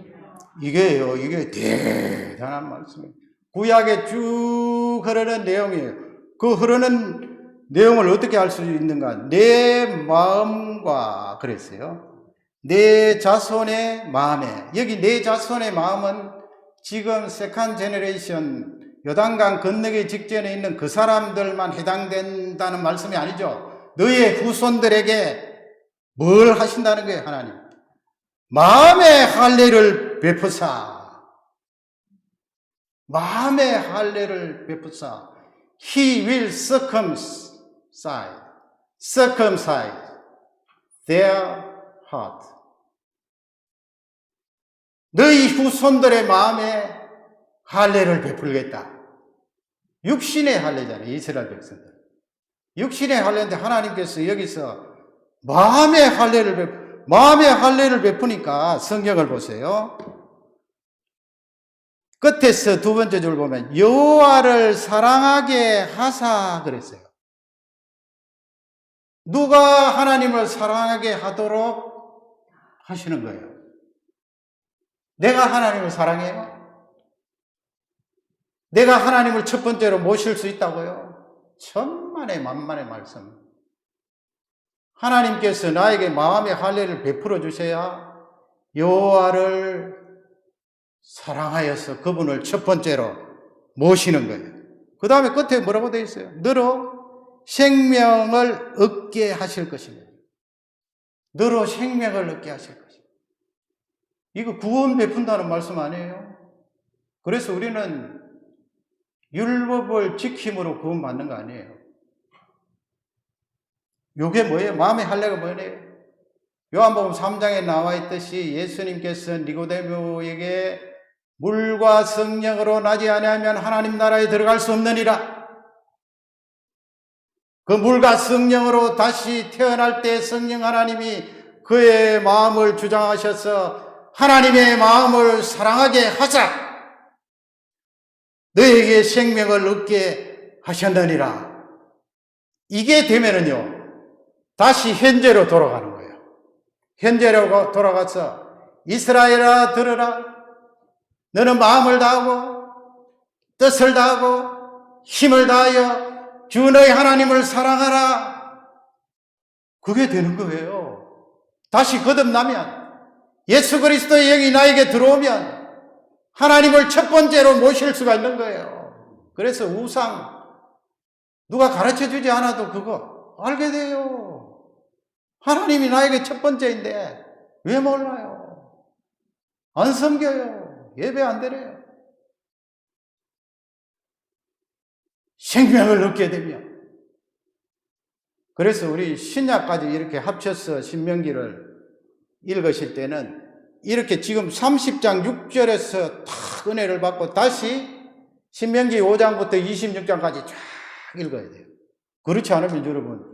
이게 대단한 말씀이에요. 구약에 쭉 흐르는 내용이에요. 그 흐르는 내용을 어떻게 알 수 있는가? 내 마음과 그랬어요. 내 자손의 마음에. 여기 내 자손의 마음은 지금 세컨 제너레이션 요단강 건너기 직전에 있는 그 사람들만 해당된다는 말씀이 아니죠. 너의 후손들에게 뭘 하신다는 거예요, 하나님? 마음의 할례를 베푸사. 마음의 할례를 베푸사. He will circumcise their heart. 너희 후손들의 마음에 할례를 베풀겠다. 육신의 할례잖아요. 이스라엘 백성들. 육신의 할례인데 하나님께서 여기서 마음의 할례를 베푸니까 성경을 보세요. 끝에서 두 번째 줄 보면 여호와를 사랑하게 하사 그랬어요. 누가 하나님을 사랑하게 하도록 하시는 거예요? 내가 하나님을 사랑해요? 내가 하나님을 첫 번째로 모실 수 있다고요? 천만의 만만의 말씀. 하나님께서 나에게 마음의 할례를 베풀어 주셔야 여호와를 사랑하여서 그분을 첫 번째로 모시는 거예요. 그 다음에 끝에 뭐라고 되어 있어요? 너로 생명을 얻게 하실 것입니다. 너로 생명을 얻게 하실 것입니다. 이거 구원 베푼다는 말씀 아니에요? 그래서 우리는 율법을 지킴으로 구원받는 거 아니에요. 이게 뭐예요? 마음의 할례가 뭐예요? 요한복음 3장에 나와 있듯이 예수님께서 니고데모에게 물과 성령으로 나지 아니하면 하나님 나라에 들어갈 수 없느니라. 그 물과 성령으로 다시 태어날 때 성령 하나님이 그의 마음을 주장하셔서 하나님의 마음을 사랑하게 하자. 너에게 생명을 얻게 하셨느니라. 이게 되면은요, 다시 현재로 돌아가는 거예요. 현재로 돌아가서 이스라엘아 들으라. 너는 마음을 다하고 뜻을 다하고 힘을 다하여 주 너희 하나님을 사랑하라. 그게 되는 거예요. 다시 거듭나면, 예수 그리스도의 영이 나에게 들어오면 하나님을 첫 번째로 모실 수가 있는 거예요. 그래서 우상 누가 가르쳐 주지 않아도 그거 알게 돼요. 하나님이 나에게 첫 번째인데 왜 몰라요? 안 섬겨요. 예배 안 드려요. 생명을 얻게 되며, 그래서 우리 신약까지 이렇게 합쳐서 신명기를 읽으실 때는 이렇게 지금 30장 6절에서 탁 은혜를 받고 다시 신명기 5장부터 26장까지 쫙 읽어야 돼요. 그렇지 않으면 여러분,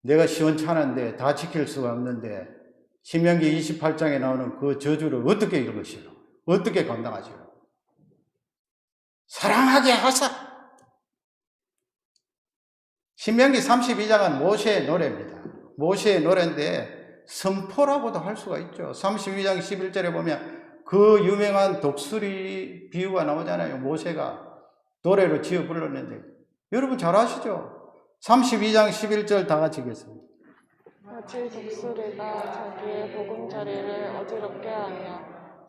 내가 시원찮은데 다 지킬 수가 없는데 신명기 28장에 나오는 그 저주를 어떻게 읽으시오? 어떻게 감당하시오? 사랑하게 하사. 신명기 32장은 모세의 노래입니다. 모세의 노래인데 선포라고도 할 수가 있죠. 32장 11절에 보면 그 유명한 독수리 비유가 나오잖아요. 모세가 노래로 지어 불렀는데 여러분 잘 아시죠? 32장 11절 다 같이 읽겠습니다. 마치 독수리가 자기의 보금자리를 어지럽게 하며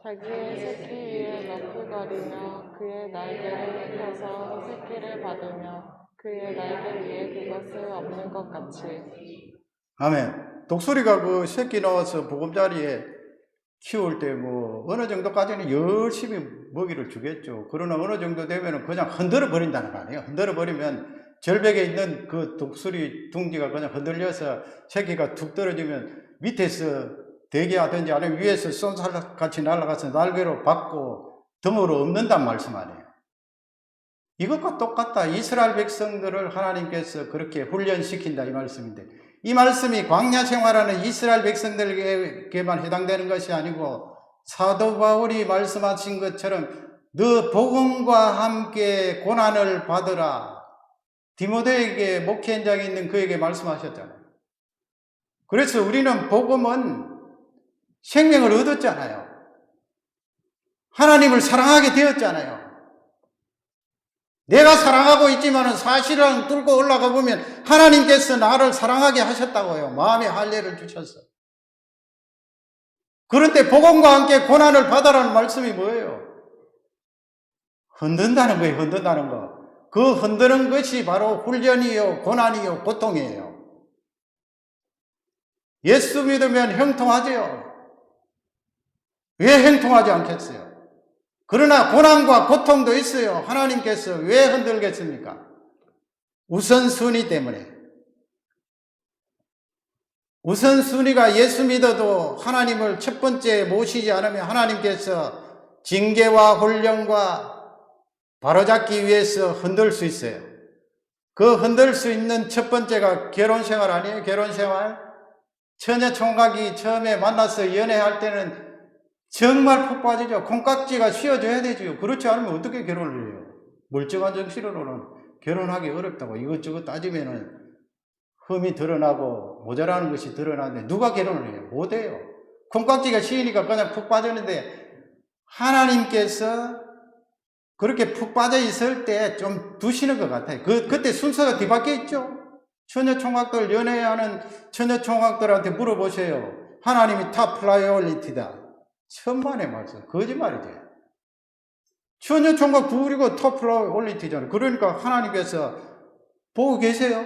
자기의 새끼 위에 너풀거리며 그의 날개를 펴서 새끼를 받으며 그의 날개 위에 그것을 엎는 것 같이. 아멘. 독수리가 그 새끼 넣어서 보금자리에 키울 때 뭐 어느 정도까지는 열심히 먹이를 주겠죠. 그러나 어느 정도 되면 그냥 흔들어 버린다는 거 아니에요. 흔들어 버리면 절벽에 있는 그 독수리 둥지가 그냥 흔들려서 새끼가 툭 떨어지면 밑에서 대기하든지 아니면 위에서 쏜살같이 날아가서 날개로 받고 덤으로 엎는단 말씀 아니에요. 이것과 똑같다. 이스라엘 백성들을 하나님께서 그렇게 훈련시킨다 이 말씀인데, 이 말씀이 광야 생활하는 이스라엘 백성들에게만 해당되는 것이 아니고 사도 바울이 말씀하신 것처럼 너 복음과 함께 고난을 받으라. 디모데에게 목회 현장에 있는 그에게 말씀하셨잖아요. 그래서 우리는 복음은 생명을 얻었잖아요. 하나님을 사랑하게 되었잖아요. 내가 사랑하고 있지만 사실은 뚫고 올라가 보면 하나님께서 나를 사랑하게 하셨다고요. 마음의 할례를 주셔서. 그런데 복음과 함께 고난을 받아라는 말씀이 뭐예요? 흔든다는 거예요. 흔든다는 거. 그 흔드는 것이 바로 훈련이요, 고난이요, 고통이에요. 예수 믿으면 형통하죠. 왜 형통하지 않겠어요? 그러나 고난과 고통도 있어요. 하나님께서 왜 흔들겠습니까? 우선순위 때문에. 우선순위가 예수 믿어도 하나님을 첫 번째 모시지 않으면 하나님께서 징계와 훈련과 바로잡기 위해서 흔들 수 있어요. 그 흔들 수 있는 첫 번째가 결혼생활 아니에요? 결혼생활. 처녀 총각이 처음에 만나서 연애할 때는 정말 푹 빠지죠. 콩깍지가 씌워져야 되죠. 그렇지 않으면 어떻게 결혼을 해요? 멀쩡한 정신으로는 결혼하기 어렵다고. 이것저것 따지면은 흠이 드러나고 모자라는 것이 드러나는데 누가 결혼을 해요? 못해요. 콩깍지가 씌이니까 그냥 푹 빠졌는데 하나님께서 그렇게 푹 빠져 있을 때 좀 두시는 것 같아요. 그때 순서가 뒤바뀌어 있죠. 처녀 총각들, 연애하는 처녀 총각들한테 물어보세요. 하나님이 탑 프라이어리티다. 천만의 말씀. 거짓말이죠. 처녀 총각 둘이고 탑 프라이어리티잖아요. 그러니까 하나님께서 보고 계세요.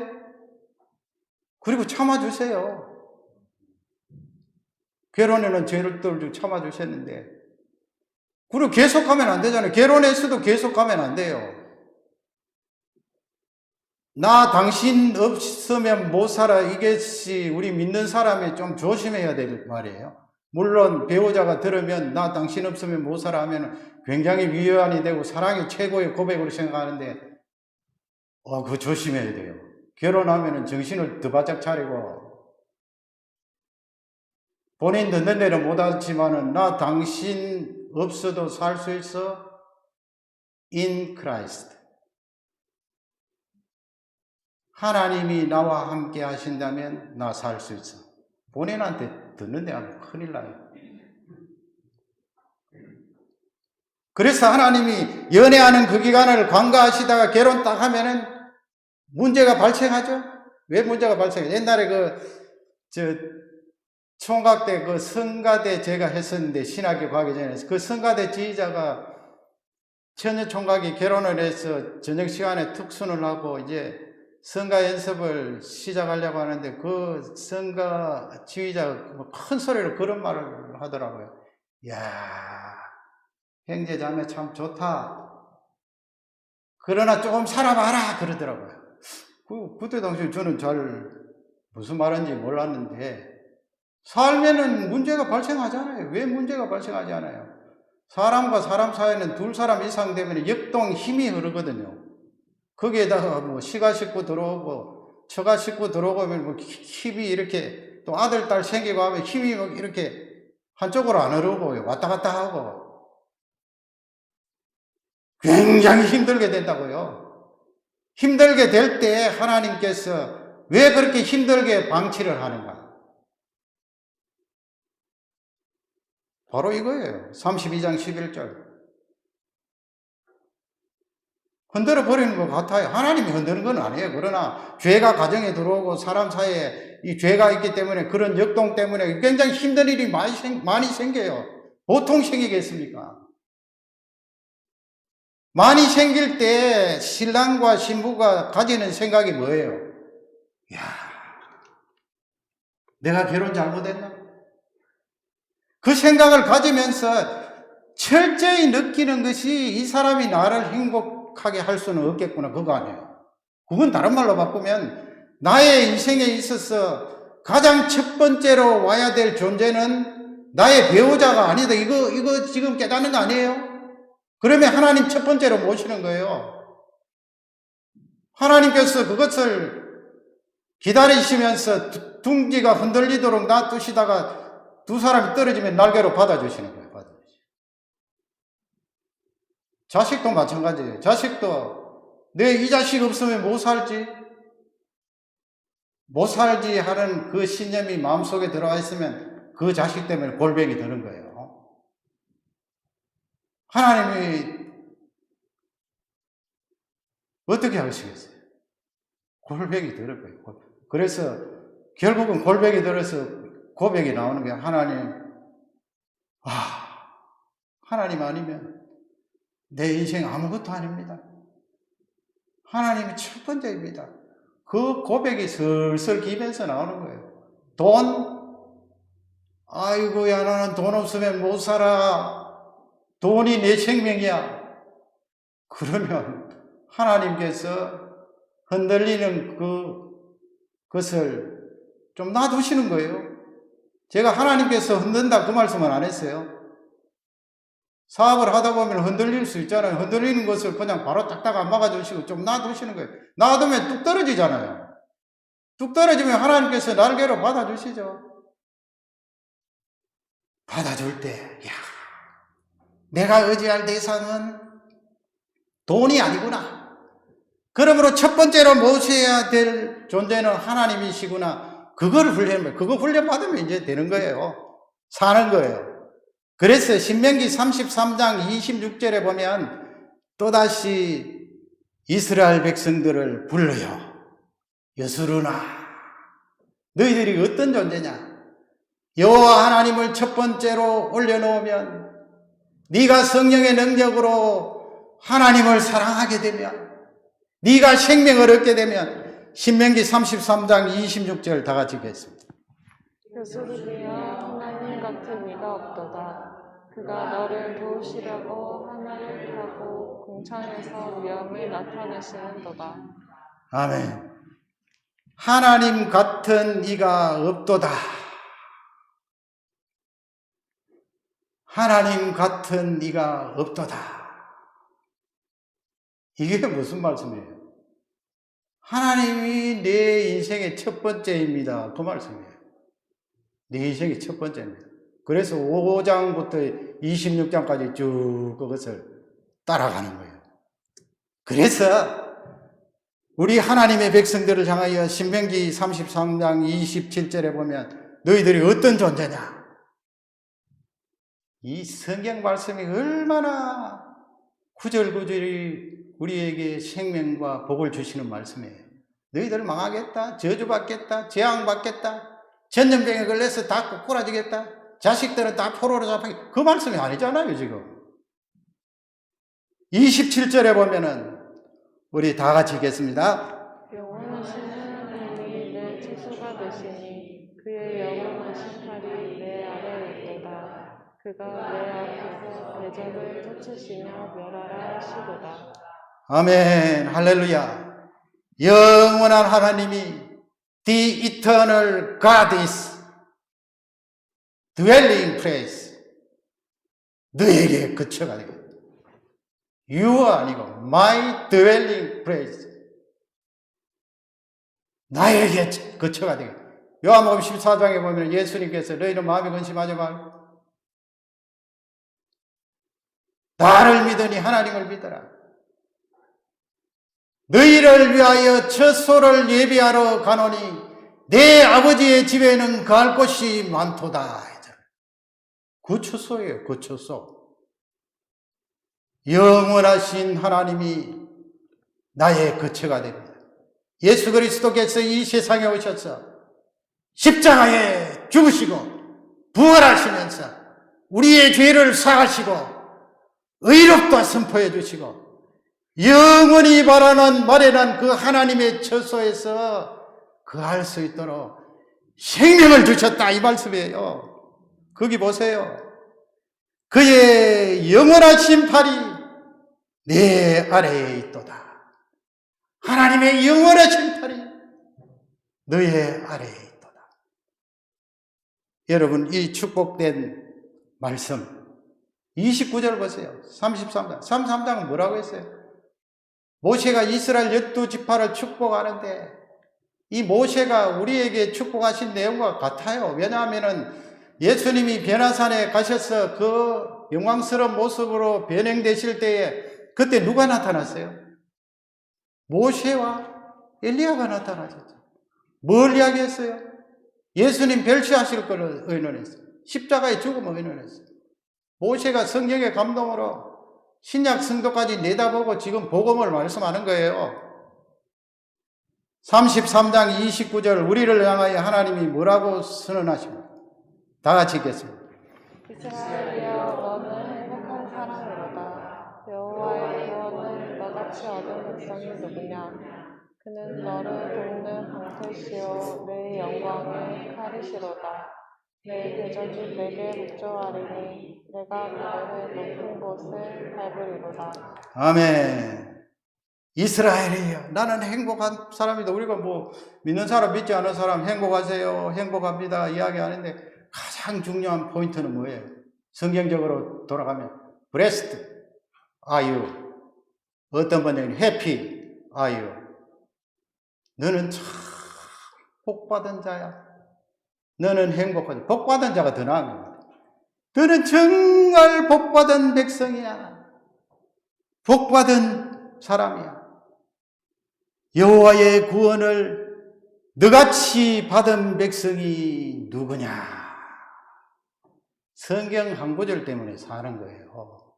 그리고 참아주세요. 결혼에는 죄를 좀 참아주셨는데, 그리고 계속하면 안 되잖아요. 결혼했어도 계속하면 안 돼요. 나 당신 없으면 못 살아. 이것이 우리 믿는 사람이 좀 조심해야 될 말이에요. 물론 배우자가 들으면 나 당신 없으면 못 살아 하면 굉장히 위안이 되고 사랑이 최고의 고백으로 생각하는데 그거 조심해야 돼요. 결혼하면 정신을 더 바짝 차리고 본인 듣는 대로 못하지만은 나 당신 없어도 살 수 있어 in Christ. 하나님이 나와 함께 하신다면 나 살 수 있어. 본인한테 듣는 데 하면 큰일 나요. 그래서 하나님이 연애하는 그 기간을 관가하시다가 결혼 딱 하면은 문제가 발생하죠? 왜 문제가 발생해요? 옛날에 총각 때 성가대 제가 했었는데, 신학교 가기 전에 그 성가대 지휘자가 처녀 총각이 결혼을 해서 저녁 시간에 특순을 하고 이제 성가 연습을 시작하려고 하는데 그 성가 지휘자가 큰 소리로 그런 말을 하더라고요. 야, 형제 자매 참 좋다. 그러나 조금 살아봐라 그러더라고요. 그때 당시 저는 잘 무슨 말인지 몰랐는데 살면은 문제가 발생하잖아요. 왜 문제가 발생하지 않아요? 사람과 사람 사이에는 두 사람 이상 되면 역동 힘이 흐르거든요. 거기에다가 뭐 시가 싣고 들어오고 처가 싣고 들어오면 뭐 힘이 이렇게 또 아들 딸 생기고 하면 힘이 막 이렇게 한쪽으로 안 흐르고 왔다 갔다 하고 굉장히 힘들게 된다고요. 힘들게 될 때 하나님께서 왜 그렇게 힘들게 방치를 하는가? 바로 이거예요. 32장 11절. 흔들어 버리는 것 같아요. 하나님이 흔드는 건 아니에요. 그러나 죄가 가정에 들어오고 사람 사이에 이 죄가 있기 때문에 그런 역동 때문에 굉장히 힘든 일이 많이 생겨요. 보통 생기겠습니까? 많이 생길 때 신랑과 신부가 가지는 생각이 뭐예요? 야, 내가 결혼 잘못했나? 그 생각을 가지면서 철저히 느끼는 것이 이 사람이 나를 행복하게 할 수는 없겠구나. 그거 아니에요. 그건 다른 말로 바꾸면 나의 인생에 있어서 가장 첫 번째로 와야 될 존재는 나의 배우자가 아니다. 이거 지금 깨닫는 거 아니에요? 그러면 하나님 첫 번째로 모시는 거예요. 하나님께서 그것을 기다리시면서 둥지가 흔들리도록 놔두시다가 두 사람이 떨어지면 날개로 받아주시는 거예요. 자식도 마찬가지예요. 자식도 내 이 자식 없으면 못 살지 하는 그 신념이 마음속에 들어와 있으면 그 자식 때문에 골병이 드는 거예요. 하나님이 어떻게 하시겠어요? 골병이 들을 거예요. 그래서 결국은 골병이 들어서 고백이 나오는 게 하나님, 하나님 아니면 내 인생 아무것도 아닙니다. 하나님이 첫 번째입니다. 그 고백이 슬슬 기면서 나오는 거예요. 돈? 아이고야, 나는 돈 없으면 못 살아. 돈이 내 생명이야. 그러면 하나님께서 흔들리는 그것을 좀 놔두시는 거예요. 제가 하나님께서 흔든다 그 말씀은 안 했어요. 사업을 하다 보면 흔들릴 수 있잖아요. 흔들리는 것을 그냥 바로 딱딱 안 막아주시고 좀 놔두시는 거예요. 놔두면 뚝 떨어지잖아요. 뚝 떨어지면 하나님께서 날개로 받아주시죠. 받아줄 때, 야, 내가 의지할 대상은 돈이 아니구나. 그러므로 첫 번째로 모셔야 될 존재는 하나님이시구나. 그걸 훈련받으면, 그거 훈련받으면 이제 되는 거예요. 사는 거예요. 그래서 신명기 33장 26절에 보면 또다시 이스라엘 백성들을 불러요. 여수르나, 너희들이 어떤 존재냐? 여호와 하나님을 첫 번째로 올려놓으면 네가 성령의 능력으로 하나님을 사랑하게 되면 네가 생명을 얻게 되면 신명기 33장 26절 다 같이 읽겠습니다. 여수르기야 하나님 같은 이가 없도다. 그가 너를 도우시려고 하늘을 타고 공창에서 위엄을 나타내시는도다. 아멘. 하나님 같은 이가 없도다. 하나님 같은 이가 없도다. 이게 무슨 말씀이에요? 하나님이 내 인생의 첫 번째입니다. 그 말씀이에요. 내 인생의 첫 번째입니다. 그래서 5장부터 26장까지 쭉 그것을 따라가는 거예요. 그래서 우리 하나님의 백성들을 향하여 신명기 33장 27절에 보면 너희들이 어떤 존재냐? 이 성경 말씀이 얼마나 구절구절이 우리에게 생명과 복을 주시는 말씀이에요. 너희들 망하겠다, 저주받겠다, 재앙받겠다, 전염병에 걸려서 다 꼬꾸라지겠다, 자식들은 다 포로로 잡히겠다. 그 말씀이 아니잖아요, 지금. 27절에 보면은 우리 다 같이 읽겠습니다. 영원하시는 분이 내 치수가 되시니 그의 영원하신 팔이 내 아래에 있도다. 그가 내 앞에서 대적을 쫓으시며 멸하라 하시도다. 아멘, 할렐루야. 영원한 하나님이 The eternal God is dwelling place. 너에게 거처가 되겠다. You가 아니고 my dwelling place. 나에게 거처가 되겠다. 요한복음 14장에 보면 예수님께서 너희는 마음에 근심하지 말고 나를 믿으니 하나님을 믿어라. 너희를 위하여 처소를 예비하러 가노니 내 아버지의 집에는 갈 곳이 많도다. 그 처소예요. 그 처소. 영원하신 하나님이 나의 거처가 됩니다. 예수 그리스도께서 이 세상에 오셔서 십자가에 죽으시고 부활하시면서 우리의 죄를 사하시고 의롭다 선포해 주시고 영원히 바라는 마련한 그 하나님의 처소에서 거할 수 있도록 생명을 주셨다 이 말씀이에요. 거기 보세요. 그의 영원하신 팔이 내 아래에 있도다. 하나님의 영원하신 팔이 너의 아래에 있도다. 여러분 이 축복된 말씀 29절 보세요. 33장은 뭐라고 했어요? 모세가 이스라엘 12지파를 축복하는데 이 모세가 우리에게 축복하신 내용과 같아요. 왜냐하면 예수님이 변화산에 가셔서 그 영광스러운 모습으로 변행되실 때에 그때 누가 나타났어요? 모세와 엘리야가 나타나셨죠. 뭘 이야기했어요? 예수님 별시하실 것을 의논했어요. 십자가의 죽음을 의논했어요. 모세가 성경의 감동으로 신약 성도까지 내다보고 지금 복음을 말씀하는 거예요. 33장 29절 우리를 향하여 하나님이 뭐라고 선언하십니까? 다 같이 읽겠습니다. 이스라엘이여 너는 행복한 사람이로다. 여호와의 구원을 너같이 얻은 백성이 누구냐? 그는 너를 돕는 방패시요 내 영광의 칼이시로다. 내 대적이 내게 묵조하리니 내가 그들의 높은 곳을 밟으리로다. 아멘. 이스라엘이에요. 나는 행복한 사람이다. 우리가 뭐 믿는 사람 믿지 않은 사람 행복하세요, 행복합니다 이야기하는데 가장 중요한 포인트는 뭐예요? 성경적으로 돌아가면 blessed are you. 어떤 번역은 happy are you. 너는 참 복받은 자야. 너는 행복하지. 복받은 자가 더 나은 겁니다. 너는 정말 복받은 백성이야. 복받은 사람이야. 여호와의 구원을 너같이 받은 백성이 누구냐? 성경 한 구절 때문에 사는 거예요.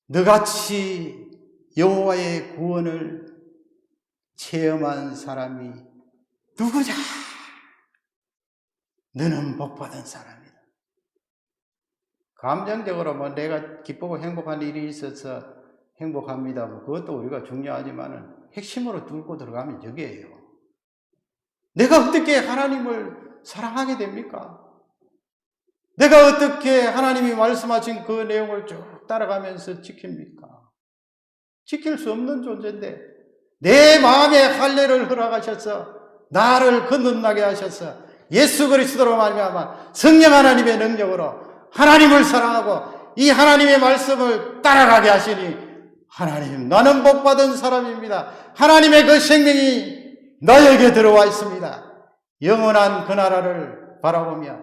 너같이 여호와의 구원을 체험한 사람이 누구냐? 너는 복받은 사람이다. 감정적으로 뭐 내가 기쁘고 행복한 일이 있어서 행복합니다. 뭐 그것도 우리가 중요하지만은 핵심으로 뚫고 들어가면 저기예요. 내가 어떻게 하나님을 사랑하게 됩니까? 내가 어떻게 하나님이 말씀하신 그 내용을 쭉 따라가면서 지킵니까? 지킬 수 없는 존재인데 내 마음의 할례를 허락하셔서 나를 거듭나게 하셔서 예수 그리스도로 말미암아 성령 하나님의 능력으로 하나님을 사랑하고 이 하나님의 말씀을 따라가게 하시니 하나님, 나는 복받은 사람입니다. 하나님의 그 생명이 나에게 들어와 있습니다. 영원한 그 나라를 바라보며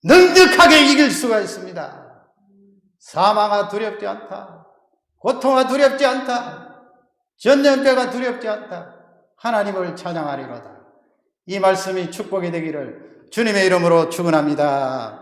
넉넉하게 이길 수가 있습니다. 사망아 두렵지 않다. 고통아 두렵지 않다. 전염병아 두렵지 않다. 하나님을 찬양하리로다. 이 말씀이 축복이 되기를 주님의 이름으로 축원합니다.